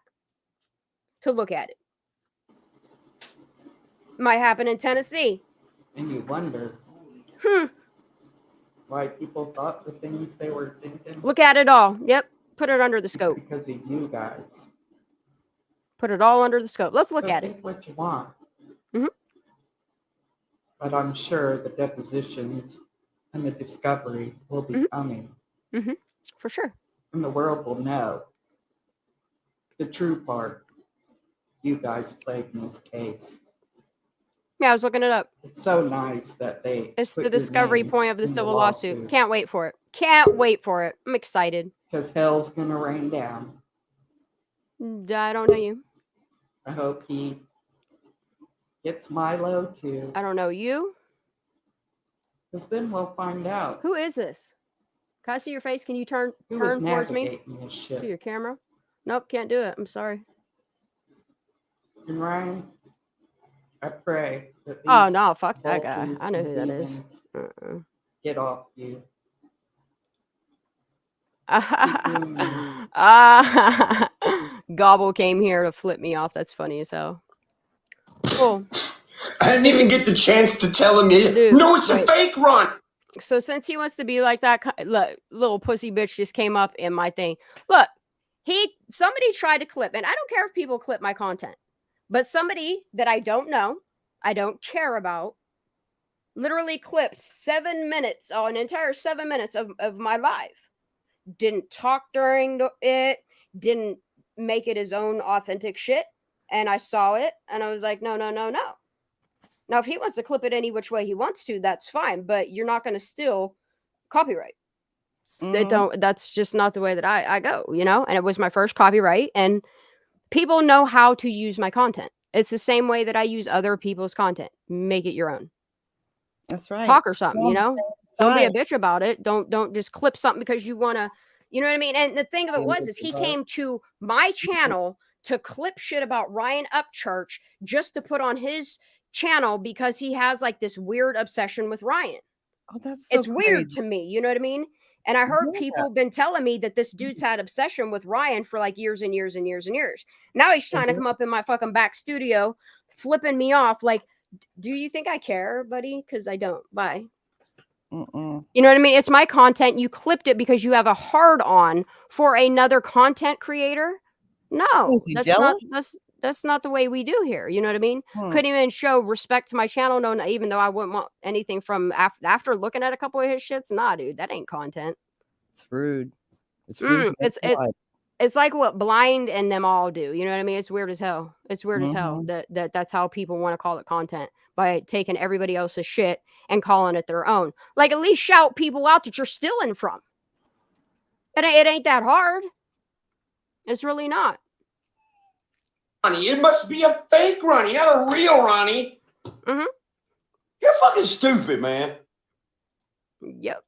to look at it. Might happen in Tennessee. And you wonder why people thought the things they were thinking. Look at it all. Yep. Put it under the scope. Because of you guys. Put it all under the scope. Let's look at think it. what you want. Mhm. But I'm sure the depositions and the discovery will be coming. For sure. And the world will know the true part you guys played in this case. Yeah, I was looking it up. It's so nice that they It's put the your discovery names point of the in civil lawsuit. lawsuit. Can't wait for it. Can't wait for it. I'm excited. Because hell's gonna rain down. I don't know you. I hope he gets Milo too. I don't know you. Because then we'll find out Who is this? Can I see your face? Can you turn who was towards me? navigating this shit. To your camera? Nope, can't do it. I'm sorry. And Ryan, I pray that these Oh no, fuck that guy. vultures I know and who that is. demons get off you. Gobble came here to flip me off. That's funny as hell. Cool. I didn't even get the chance to tell him yet. Dude, No, it's wait. a fake run. So since he wants to be like that, look, little pussy bitch just came up in my thing. Look, somebody tried to clip, and I don't care if people clip my content, but somebody that I don't know, I don't care about, literally clipped 7 minutes, an entire 7 minutes of my live. Didn't talk during it, didn't make it his own authentic shit. And I saw it and I was like, no. Now, if he wants to clip it any which way he wants to, that's fine. But you're not going to steal copyright. That's just not the way that I go, you know? And it was my first copyright. And people know how to use my content. It's the same way that I use other people's content. Make it your own. That's right. Talk or something, you know? Don't be a Fine. bitch about it. Don't just clip something because you want to, you know what I mean? And the thing of it is he came to my channel to clip shit about Ryan Upchurch just to put on his channel because he has like this weird obsession with Ryan. Oh, that's so It's weird crazy. to me, you know what I mean? And I heard people been telling me that this dude's had obsession with Ryan for like years and years and years and years. Now he's trying to come up in my fucking back studio, flipping me off. Like, do you think I care, buddy? Because I don't. Bye. You know what I mean? It's my content. You clipped it because you have a hard on for another content creator. No, Is he jealous? that's not the way we do here. You know what I mean? Couldn't even show respect to my channel. No, even though I wouldn't want anything from after looking at a couple of his shits. Nah, dude, that ain't content. It's rude. It's rude. It's like what Blind and them all do. You know what I mean? It's weird as hell. It's weird as hell that's how people want to call it content, by taking everybody else's shit and calling it their own. Like, at least shout people out that you're stealing from. It ain't that hard. It's really not. Ronnie, it must be a fake Ronnie, not a real Ronnie. You're fucking stupid, man. Yep.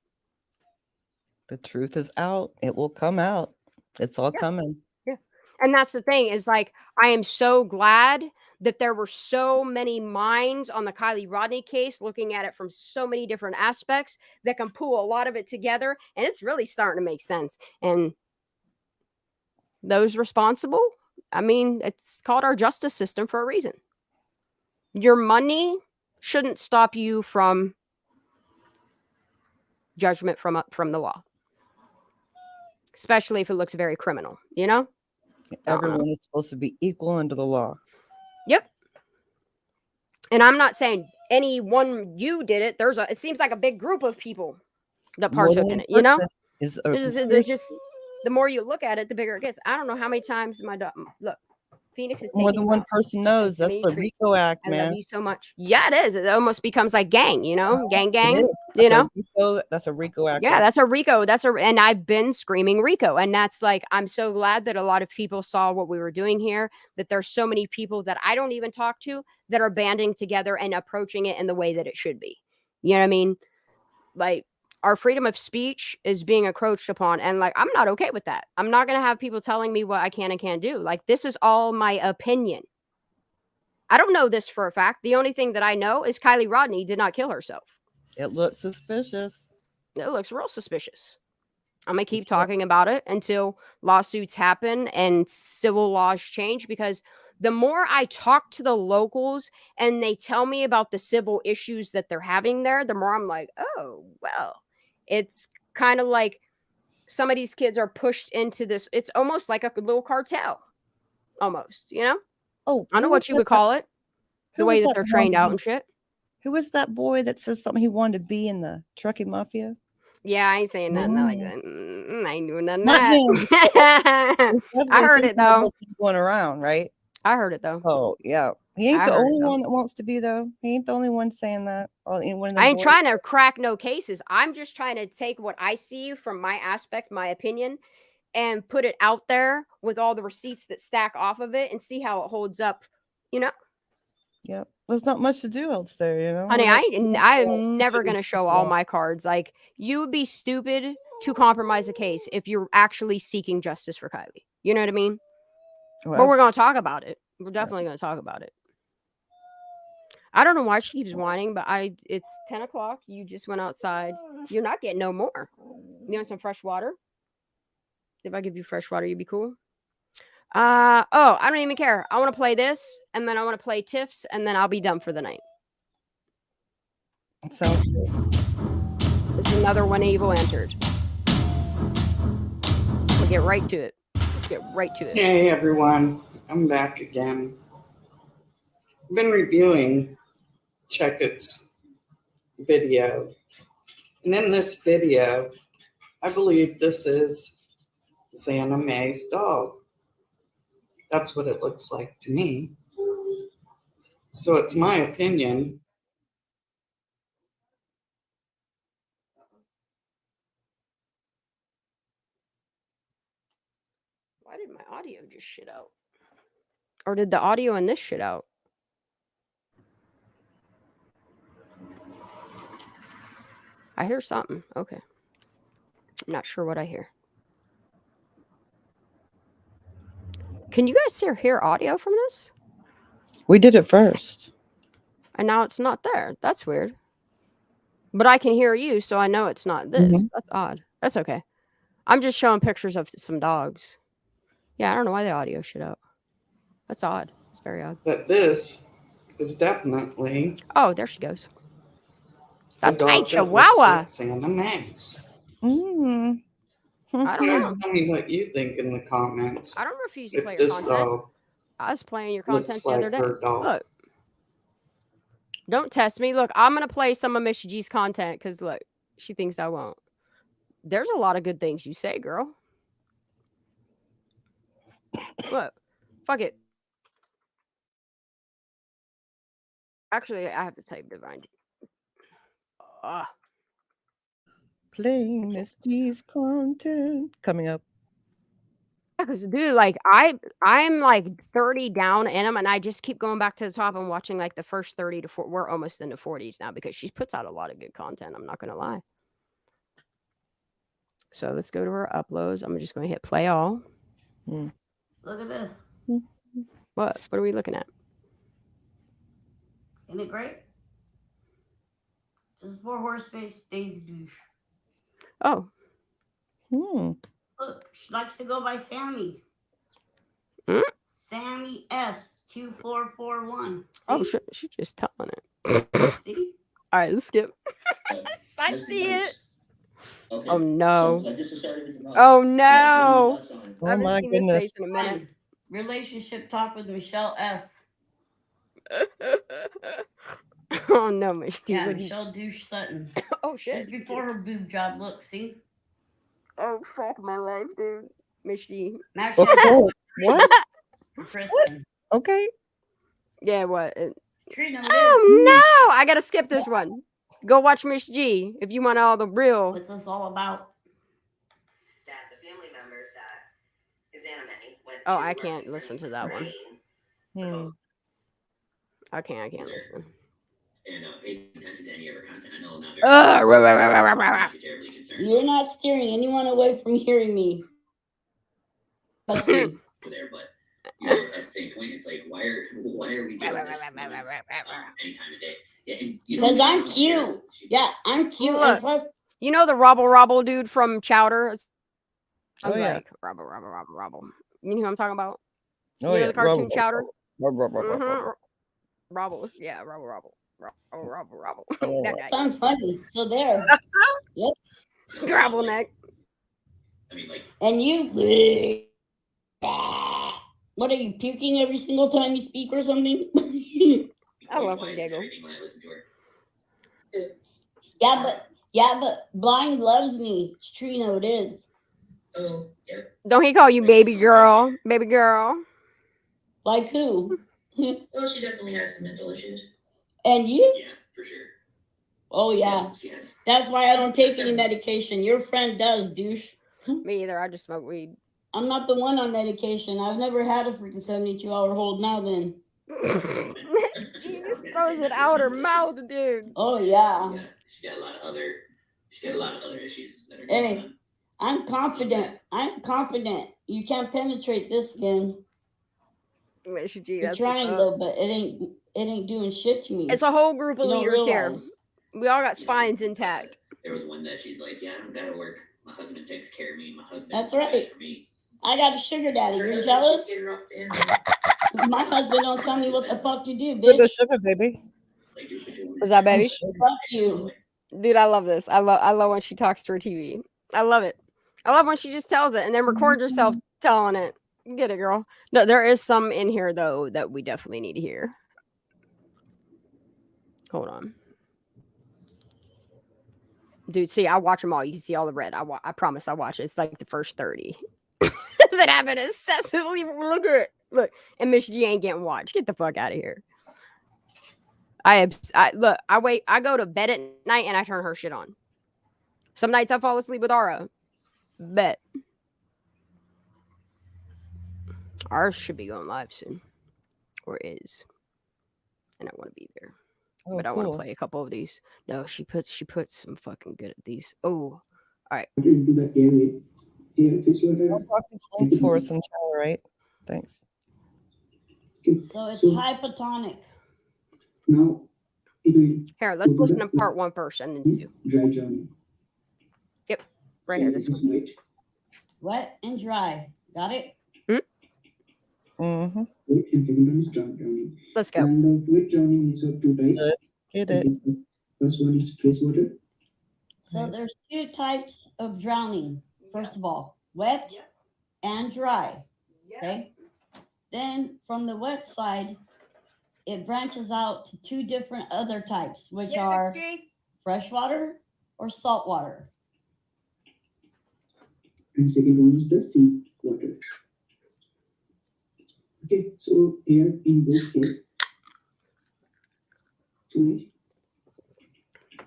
The truth is out. It will come out. It's all coming. Yeah. And that's the thing is, like, I am so glad that there were so many minds on the Kylie Rodney case looking at it from so many different aspects that can pull a lot of it together. And it's really starting to make sense. And those responsible, I mean, it's called our justice system for a reason. Your money shouldn't stop you from judgment from the law. Especially if it looks very criminal, you know? Everyone is supposed to be equal under the law. Yep. And I'm not saying anyone you did it. It seems like a big group of people that partook in it, you know? There's just the more you look at it, the bigger it gets. I don't know how many times my dog look. Phoenix is More than one person knows. That's the RICO Act, I man. love you so much. Yeah, it is. It almost becomes like gang, you know? Gang. It is. You know? That's a RICO Act. Yeah, that's a RICO. And I've been screaming RICO. And that's like, I'm so glad that a lot of people saw what we were doing here, that there's so many people that I don't even talk to that are banding together and approaching it in the way that it should be. You know what I mean? Like, our freedom of speech is being encroached upon. And like, I'm not okay with that. I'm not going to have people telling me what I can and can't do. Like, this is all my opinion. I don't know this for a fact. The only thing that I know is Kylie Rodney did not kill herself. It looks suspicious. It looks real suspicious. I'm going to keep talking about it until lawsuits happen and civil laws change, because the more I talk to the locals and they tell me about the civil issues that they're having there, the more I'm like, oh, well, it's kind of like some of these kids are pushed into this. It's almost like a little cartel, almost, you know? Oh, I don't know what you would call it. The way that they're trained out and shit. Who was that boy that said something he wanted to be in the trucking mafia? Yeah, I ain't saying nothing like that. I ain't doing nothing Not that. him. I heard it though. Going around, right? I heard it though. Oh yeah, he ain't the only one that wants to be though. He ain't the only one saying that. I ain't trying to crack no cases. I'm just trying to take what I see from my aspect, my opinion, and put it out there with all the receipts that stack off of it and see how it holds up. You know. Yep. There's not much to do else there, you know. Honey, I'm never gonna show all my cards. Like, you would be stupid to compromise a case if you're actually seeking justice for Kylie. You know what I mean? Well, but we're gonna talk about it. We're definitely gonna talk about it. I don't know why she keeps whining, but it's 10 o'clock. You just went outside. You're not getting no more. You want some fresh water? If I give you fresh water, you'd be cool. I don't even care. I want to play this, and then I want to play Tiffs, and then I'll be done for the night. Sounds good. There's another one evil entered. We'll get right to it. Get right to it. Hey everyone, I'm back again. I've been reviewing Check-It's video. And in this video, I believe this is Xana May's dog. That's what it looks like to me. So it's my opinion. Why did my audio just shit out? Or did the audio in this shit out? I hear something. Okay. I'm not sure what I hear. Can you guys hear audio from this? We did it first. And now it's not there. That's weird. But I can hear you, so I know it's not this. Mm-hmm. That's odd. That's okay. I'm just showing pictures of some dogs. Yeah, I don't know why the audio shit out. That's odd. It's very odd. But this is definitely... Oh, there she goes. That's my Chihuahua. Xana May's. Mm. I don't know. Tell me what you think in the comments. I don't refuse to play your content. I was playing your content the other day. Look. Don't test me. Look, I'm going to play some of Miss G's content because, look, she thinks I won't. There's a lot of good things you say, girl. Look. Fuck it. Actually, I have to type Divine. Playing Miss G's content coming up. Dude, like I'm like 30 down in them, and I just keep going back to the top and watching like the first 30 to 40. We're almost in the 40s now because she puts out a lot of good content. I'm not gonna lie. So let's go to her uploads. I'm just gonna hit play all. Look at this. What are we looking at? Isn't it great? This is for horse face Daisy Douche. Oh. Look, she likes to go by Sammy. Sammy S2441. Oh, she's just telling it. See? All right, let's skip. I see it. Okay. Oh no. Oh no. Oh my goodness. In a minute. Relationship talk with Michelle S. Oh no, Michelle. Yeah, Michelle Douche Sutton. Oh shit. Just before her boob job. Look, see? Oh fuck my life, dude. Miss G. What? Kristen. Okay. Yeah, what? Trina, oh no! I gotta skip this one. Go watch Miss G if you want all the real. What's this all about? That the family members that Xana May went to I can't listen to that one. I can't listen. And pay attention to any of her content. I know not You're not steering anyone away from hearing me. Trust me. There, but you know, at the same point, it's like, why are we doing this any time of day? Yeah, because I'm cute. Yeah, I'm cute. Look, and plus, you know the Robble dude from Chowder? I was Oh, yeah. like, Robble. You know who I'm talking about? Oh, you know yeah. the cartoon Chowder? Robble. Robbles. Yeah, Robble. Oh, That guy. sounds funny. So there. Yep. Gravel neck. I mean, like, and you. What are you puking every single time you speak or something? I love her giggle. when I listen to her. Yeah, but Blind loves me. It's true, you know it is. Oh, yeah. Don't he call you baby girl? Baby girl. Like who? Well, she definitely has some mental issues. And you? Yeah, for sure. Oh yeah. Yes. That's why I don't take any medication. Your friend does, douche. Me either. I just smoke weed. I'm not the one on medication. I've never had a freaking 72-hour hold now then. She just throws it out her mouth, dude. Oh yeah. Yeah, she got a lot of other issues that are Hey, going I'm confident. You can't penetrate this skin. You're trying though, but it ain't doing shit to me. It's a whole group of You don't leaders here. realize. We all got spines intact. There was one that she's like, yeah, I don't gotta work. My husband takes care of me. My husband That's provides right. for me. I got a sugar daddy. You're jealous? My husband don't tell me what the fuck to do, With the bitch. sugar, baby. Was that baby? Fuck you. Dude, I love this. I love when she talks to her TV. I love it. I love when she just tells it and then records herself telling it. Get it, girl. No, there is some in here though that we definitely need to hear. Hold on. Dude, see, I watch them all. You can see all the red. I promise I watch it. It's like the first 30 that have been incessantly. Look at it. Look, and Miss G ain't getting watched. Get the fuck out of here. I go to bed at night and I turn her shit on. Some nights I fall asleep with Ara. Bet. Ours should be going live soon. Or is. And I want to be there. Oh, but I cool. want to play a couple of these. No, she puts some fucking good at these. Oh. Alright. Thanks for some shower, right? Thanks. So it's hypotonic. Now, here, let's listen to part 1 first and then 2. Dry journey. Yep. Right here. This one. Wet and dry. Got it? Mm-hmm. Wet and second one is dry journey. Let's go. And the wet journey is of 2 types. Get it. First one is freshwater. So there's 2 types of drowning. First of all, wet and dry. Okay. Then from the wet side, it branches out to 2 different other types, which are freshwater or saltwater. And second one is the sea water. Okay, so here in both cases, fluid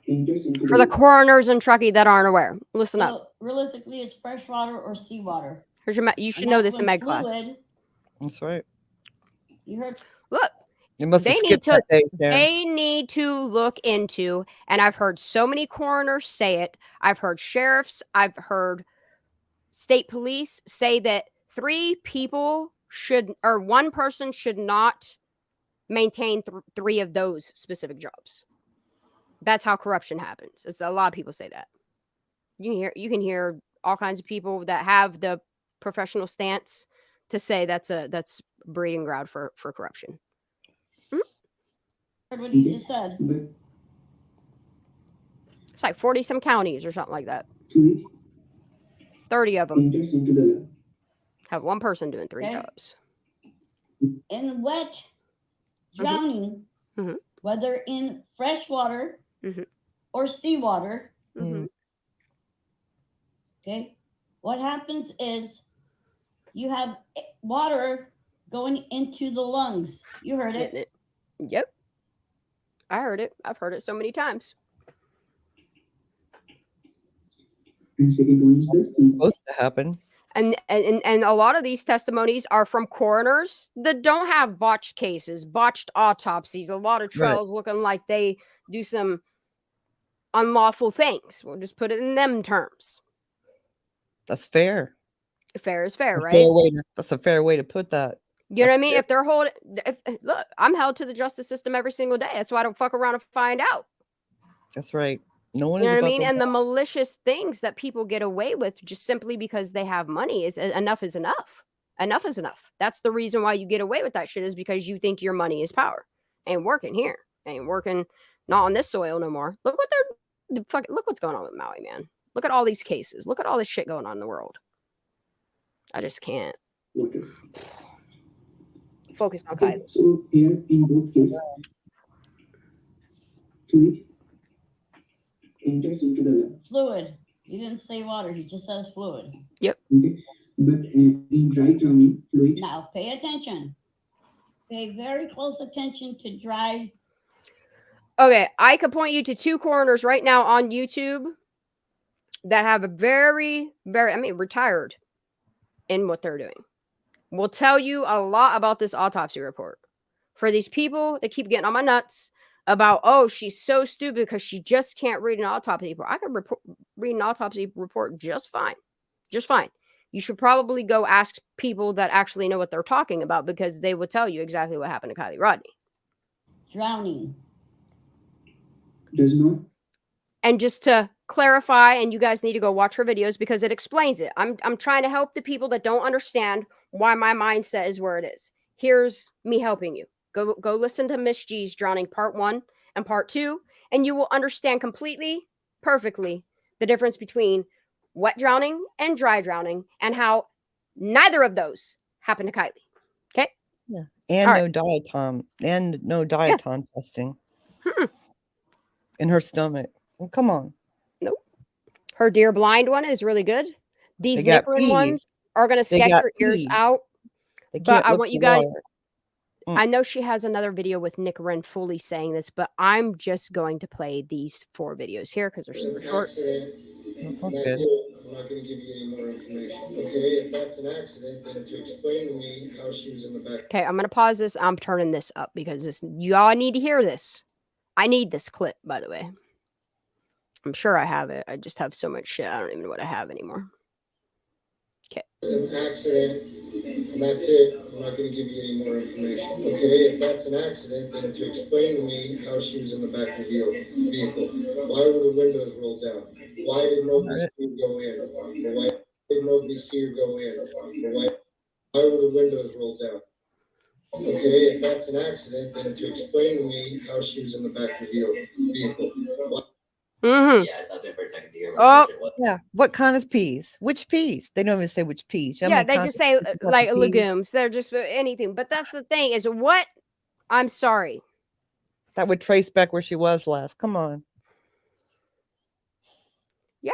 enters into For the coroners and Truckee that aren't aware, listen up. So realistically, it's freshwater or seawater. Here's your you should know this in med class. That's right. You heard? Look. You must have They need skipped to. that day, Sharon. They need to look into, and I've heard so many coroners say it. I've heard sheriffs. I've heard state police say that 3 people should, or 1 person should not maintain 3 of those specific jobs. That's how corruption happens. It's a lot of people say that. You can hear all kinds of people that have the professional stance to say that's breeding ground for corruption. Heard what you just said. It's like 40 some counties or something like that. 30 of them enters into the lab. have 1 person doing 3 Okay. jobs. In wet drowning, whether in freshwater or seawater, okay, what happens is you have water going into the lungs. You heard it. Yep. I heard it. I've heard it so many times. And second one is the sea. Supposed to happen. And a lot of these testimonies are from coroners that don't have botched cases, botched autopsies, a lot of trials looking like they do some unlawful things. We'll just put it in them terms. That's fair. Fair is fair, A right? fair way to, that's a fair way to put that. You know what I That's mean? fair. If they're holding, look, I'm held to the justice system every single day. That's why I don't fuck around and find out. That's right. No one You is know what I about mean? the And the malicious things that people get away with just simply because they have money is enough is enough. Enough is enough. That's the reason why you get away with that shit is because you think your money is power. Ain't working here. Ain't working. Not on this soil no more. Look what look what's going on with Maui, man. Look at all these cases. Look at all this shit going on in the world. I just can't. Focus on Kylie. So here in both cases, fluid enters into the lab. Fluid. He didn't say water. He just says fluid. Yep. Okay, but in dry drowning, fluid. Now pay attention. Pay very close attention to dry. Okay, I could point you to 2 coroners right now on YouTube that have a very, retired in what they're doing. Will tell you a lot about this autopsy report. For these people that keep getting on my nuts about, oh, she's so stupid because she just can't read an autopsy report. I can read an autopsy report just fine. Just fine. You should probably go ask people that actually know what they're talking about because they will tell you exactly what happened to Kylie Rodney. Drowning. Does not. And just to clarify, and you guys need to go watch her videos because it explains it. I'm trying to help the people that don't understand why my mindset is where it is. Here's me helping you. Go listen to Miss G's Drowning Part 1 and Part 2, and you will understand completely, perfectly the difference between wet drowning and dry drowning and how neither of those happen to Kylie. Okay? Yeah. And no diatom testing in her stomach. Well, come on. Nope. Her Dear Blind one is really good. These Nickerin ones are going to sketch your ears out. But I want you guys... I know she has another video with Nickerin fully saying this, but I'm just going to play these 4 videos here because they're super short. That sounds good. I'm not going to give you any more information. Okay, if that's an accident, then to explain to me how she was in the back. Okay, I'm going to pause this. I'm turning this up because y'all need to hear this. I need this clip, by the way. I'm sure I have it. I just have so much shit. I don't even know what I have anymore. Okay. An accident, and that's it. I'm not going to give you any more information. Okay, if that's an accident, then to explain to me how she was in the back of the vehicle. Why were the windows rolled down? Why did nobody see her go in? Or why did nobody see her go in? Or why were the windows rolled down? Okay, if that's an accident, then to explain to me how she was in the back of the vehicle. Mm-hmm. Yeah, I stopped there for a second to hear Oh, what yeah. What kind of peas? Which peas? They don't even say which peas. Yeah, they just say like legumes. They're just anything. But that's the thing is what? I'm sorry. That would trace back where she was last. Come on. Yeah,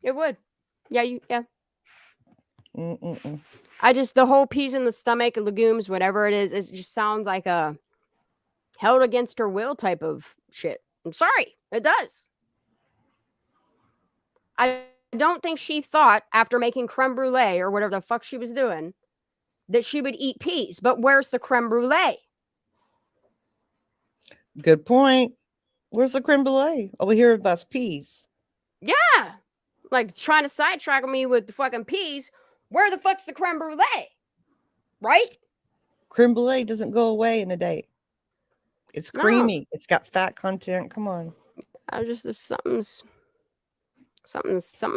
it would. Yeah. Mm-mm-mm. The whole peas in the stomach, legumes, whatever it is, it just sounds like a held against her will type of shit. I'm sorry, it does. I don't think she thought after making creme brulee or whatever the fuck she was doing that she would eat peas. But where's the creme brulee? Good point. Where's the creme brulee? Over here about peas. Yeah. Like trying to sidetrack me with the fucking peas. Where the fuck's the creme brulee? Right? Creme brulee doesn't go away in a day. It's creamy. No. It's got fat content. Come on. I just if someone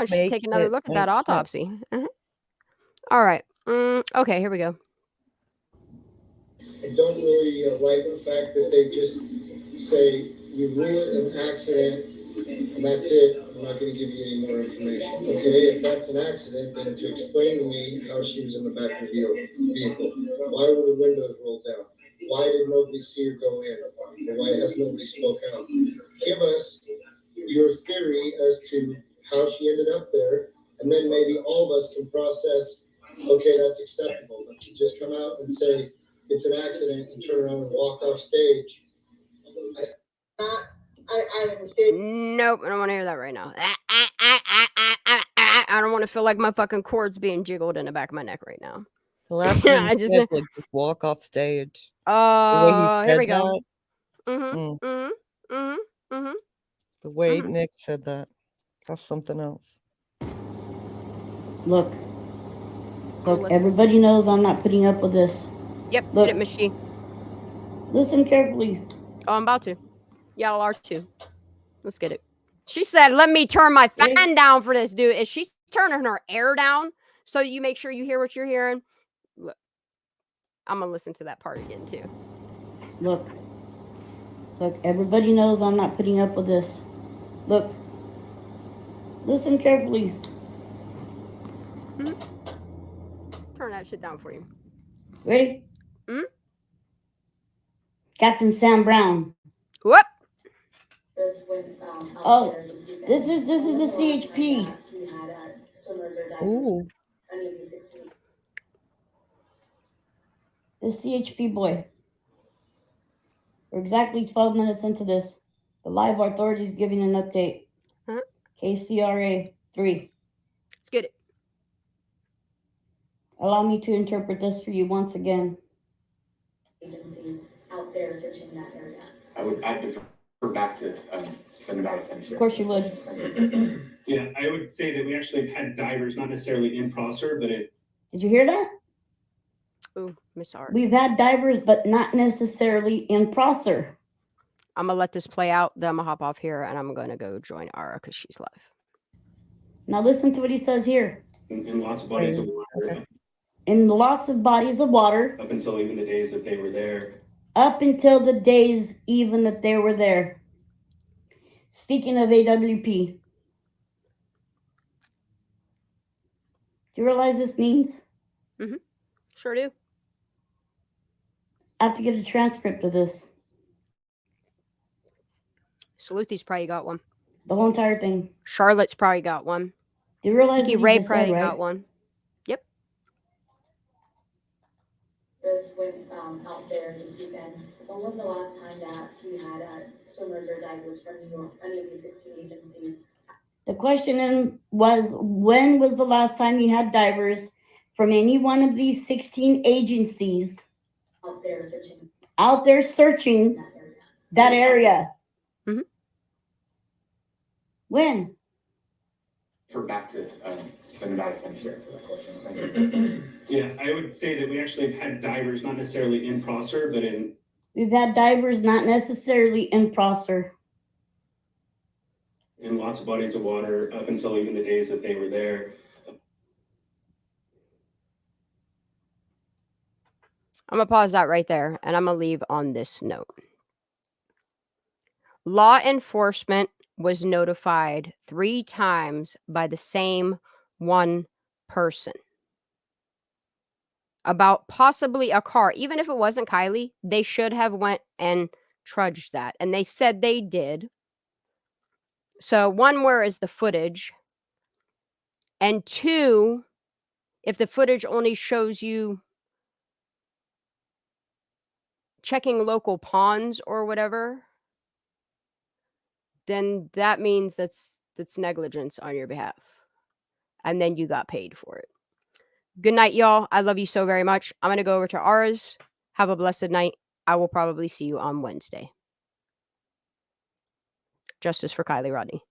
should take another look at that autopsy. All right. Okay, here we go. I don't really like the fact that they just say you rule it an accident and that's it. I'm not going to give you any more information. Okay, if that's an accident, then to explain to me how she was in the back of the vehicle. Why were the windows rolled down? Why did nobody see her go in? Or why has nobody spoke out? Give us your theory as to how she ended up there, and then maybe all of us can process, okay, that's acceptable. But to just come out and say it's an accident and turn around and walk off stage. Nope, I don't want to hear that right now. I don't want to feel like my fucking cords being jiggled in the back of my neck right now. The last one I just like walk off stage. Here we go. The way Nick said that. That's something else. Look, everybody knows I'm not putting up with this. Yep, Look, get it, Miss G. Listen carefully. Oh, I'm about to. Y'all are too. Let's get it. She said, let me turn my fan down for this, dude. Is she turning her air down so you make sure you hear what you're hearing? Look, I'm going to listen to that part again, too. Look, everybody knows I'm not putting up with this. Look, listen carefully. Turn that shit down for you. Ready? Captain Sam Brown. Whoop. Oh, this is a CHP. Ooh. The CHP boy. We're exactly 12 minutes into this. The live authorities giving an update. KCRA 3. Let's get it. Allow me to interpret this for you once again. Agencies out there searching that area. I'd defer back to Of course you would. Yeah, I would say that we actually had divers, not necessarily in Prosser, but it. Did you hear that? Ooh, Miss R. We've had divers, but not necessarily in Prosser. I'm going to let this play out. Then I'm going to hop off here, and I'm going to go join Ara because she's live. Now listen to what he says here. In lots of bodies of water. Okay. In lots of bodies of water. Up until even the days that they were there. Up until the days even that they were there. Speaking of AWP. Do you realize this means? Mm-hmm. Sure do. I have to get a transcript of this. Saluti's probably got one. The whole entire thing. Charlotte's probably got one. Do you realize Kiki what Ray you just probably said, right? got one. Yep. This went out there this weekend. When was the last time that we had swimmers or divers from New York, any of these 16 agencies? The question was, when was the last time you had divers from any one of these 16 agencies out there searching that area? Mm-hmm. When? For back to here for that question. Yeah, I would say that we actually have had divers, not necessarily in Prosser, but in. We've had divers not necessarily in Prosser. In lots of bodies of water up until even the days that they were there. I'm going to pause that right there, and I'm going to leave on this note. Law enforcement was notified 3 times by the same one person about possibly a car. Even if it wasn't Kylie, they should have went and trudged that. And they said they did. So 1, where is the footage? And 2, if the footage only shows you checking local ponds or whatever, then that means that's negligence on your behalf. And then you got paid for it. Good night, y'all. I love you so very much. I'm going to go over to ours. Have a blessed night. I will probably see you on Wednesday. Justice for Kylie Rodney.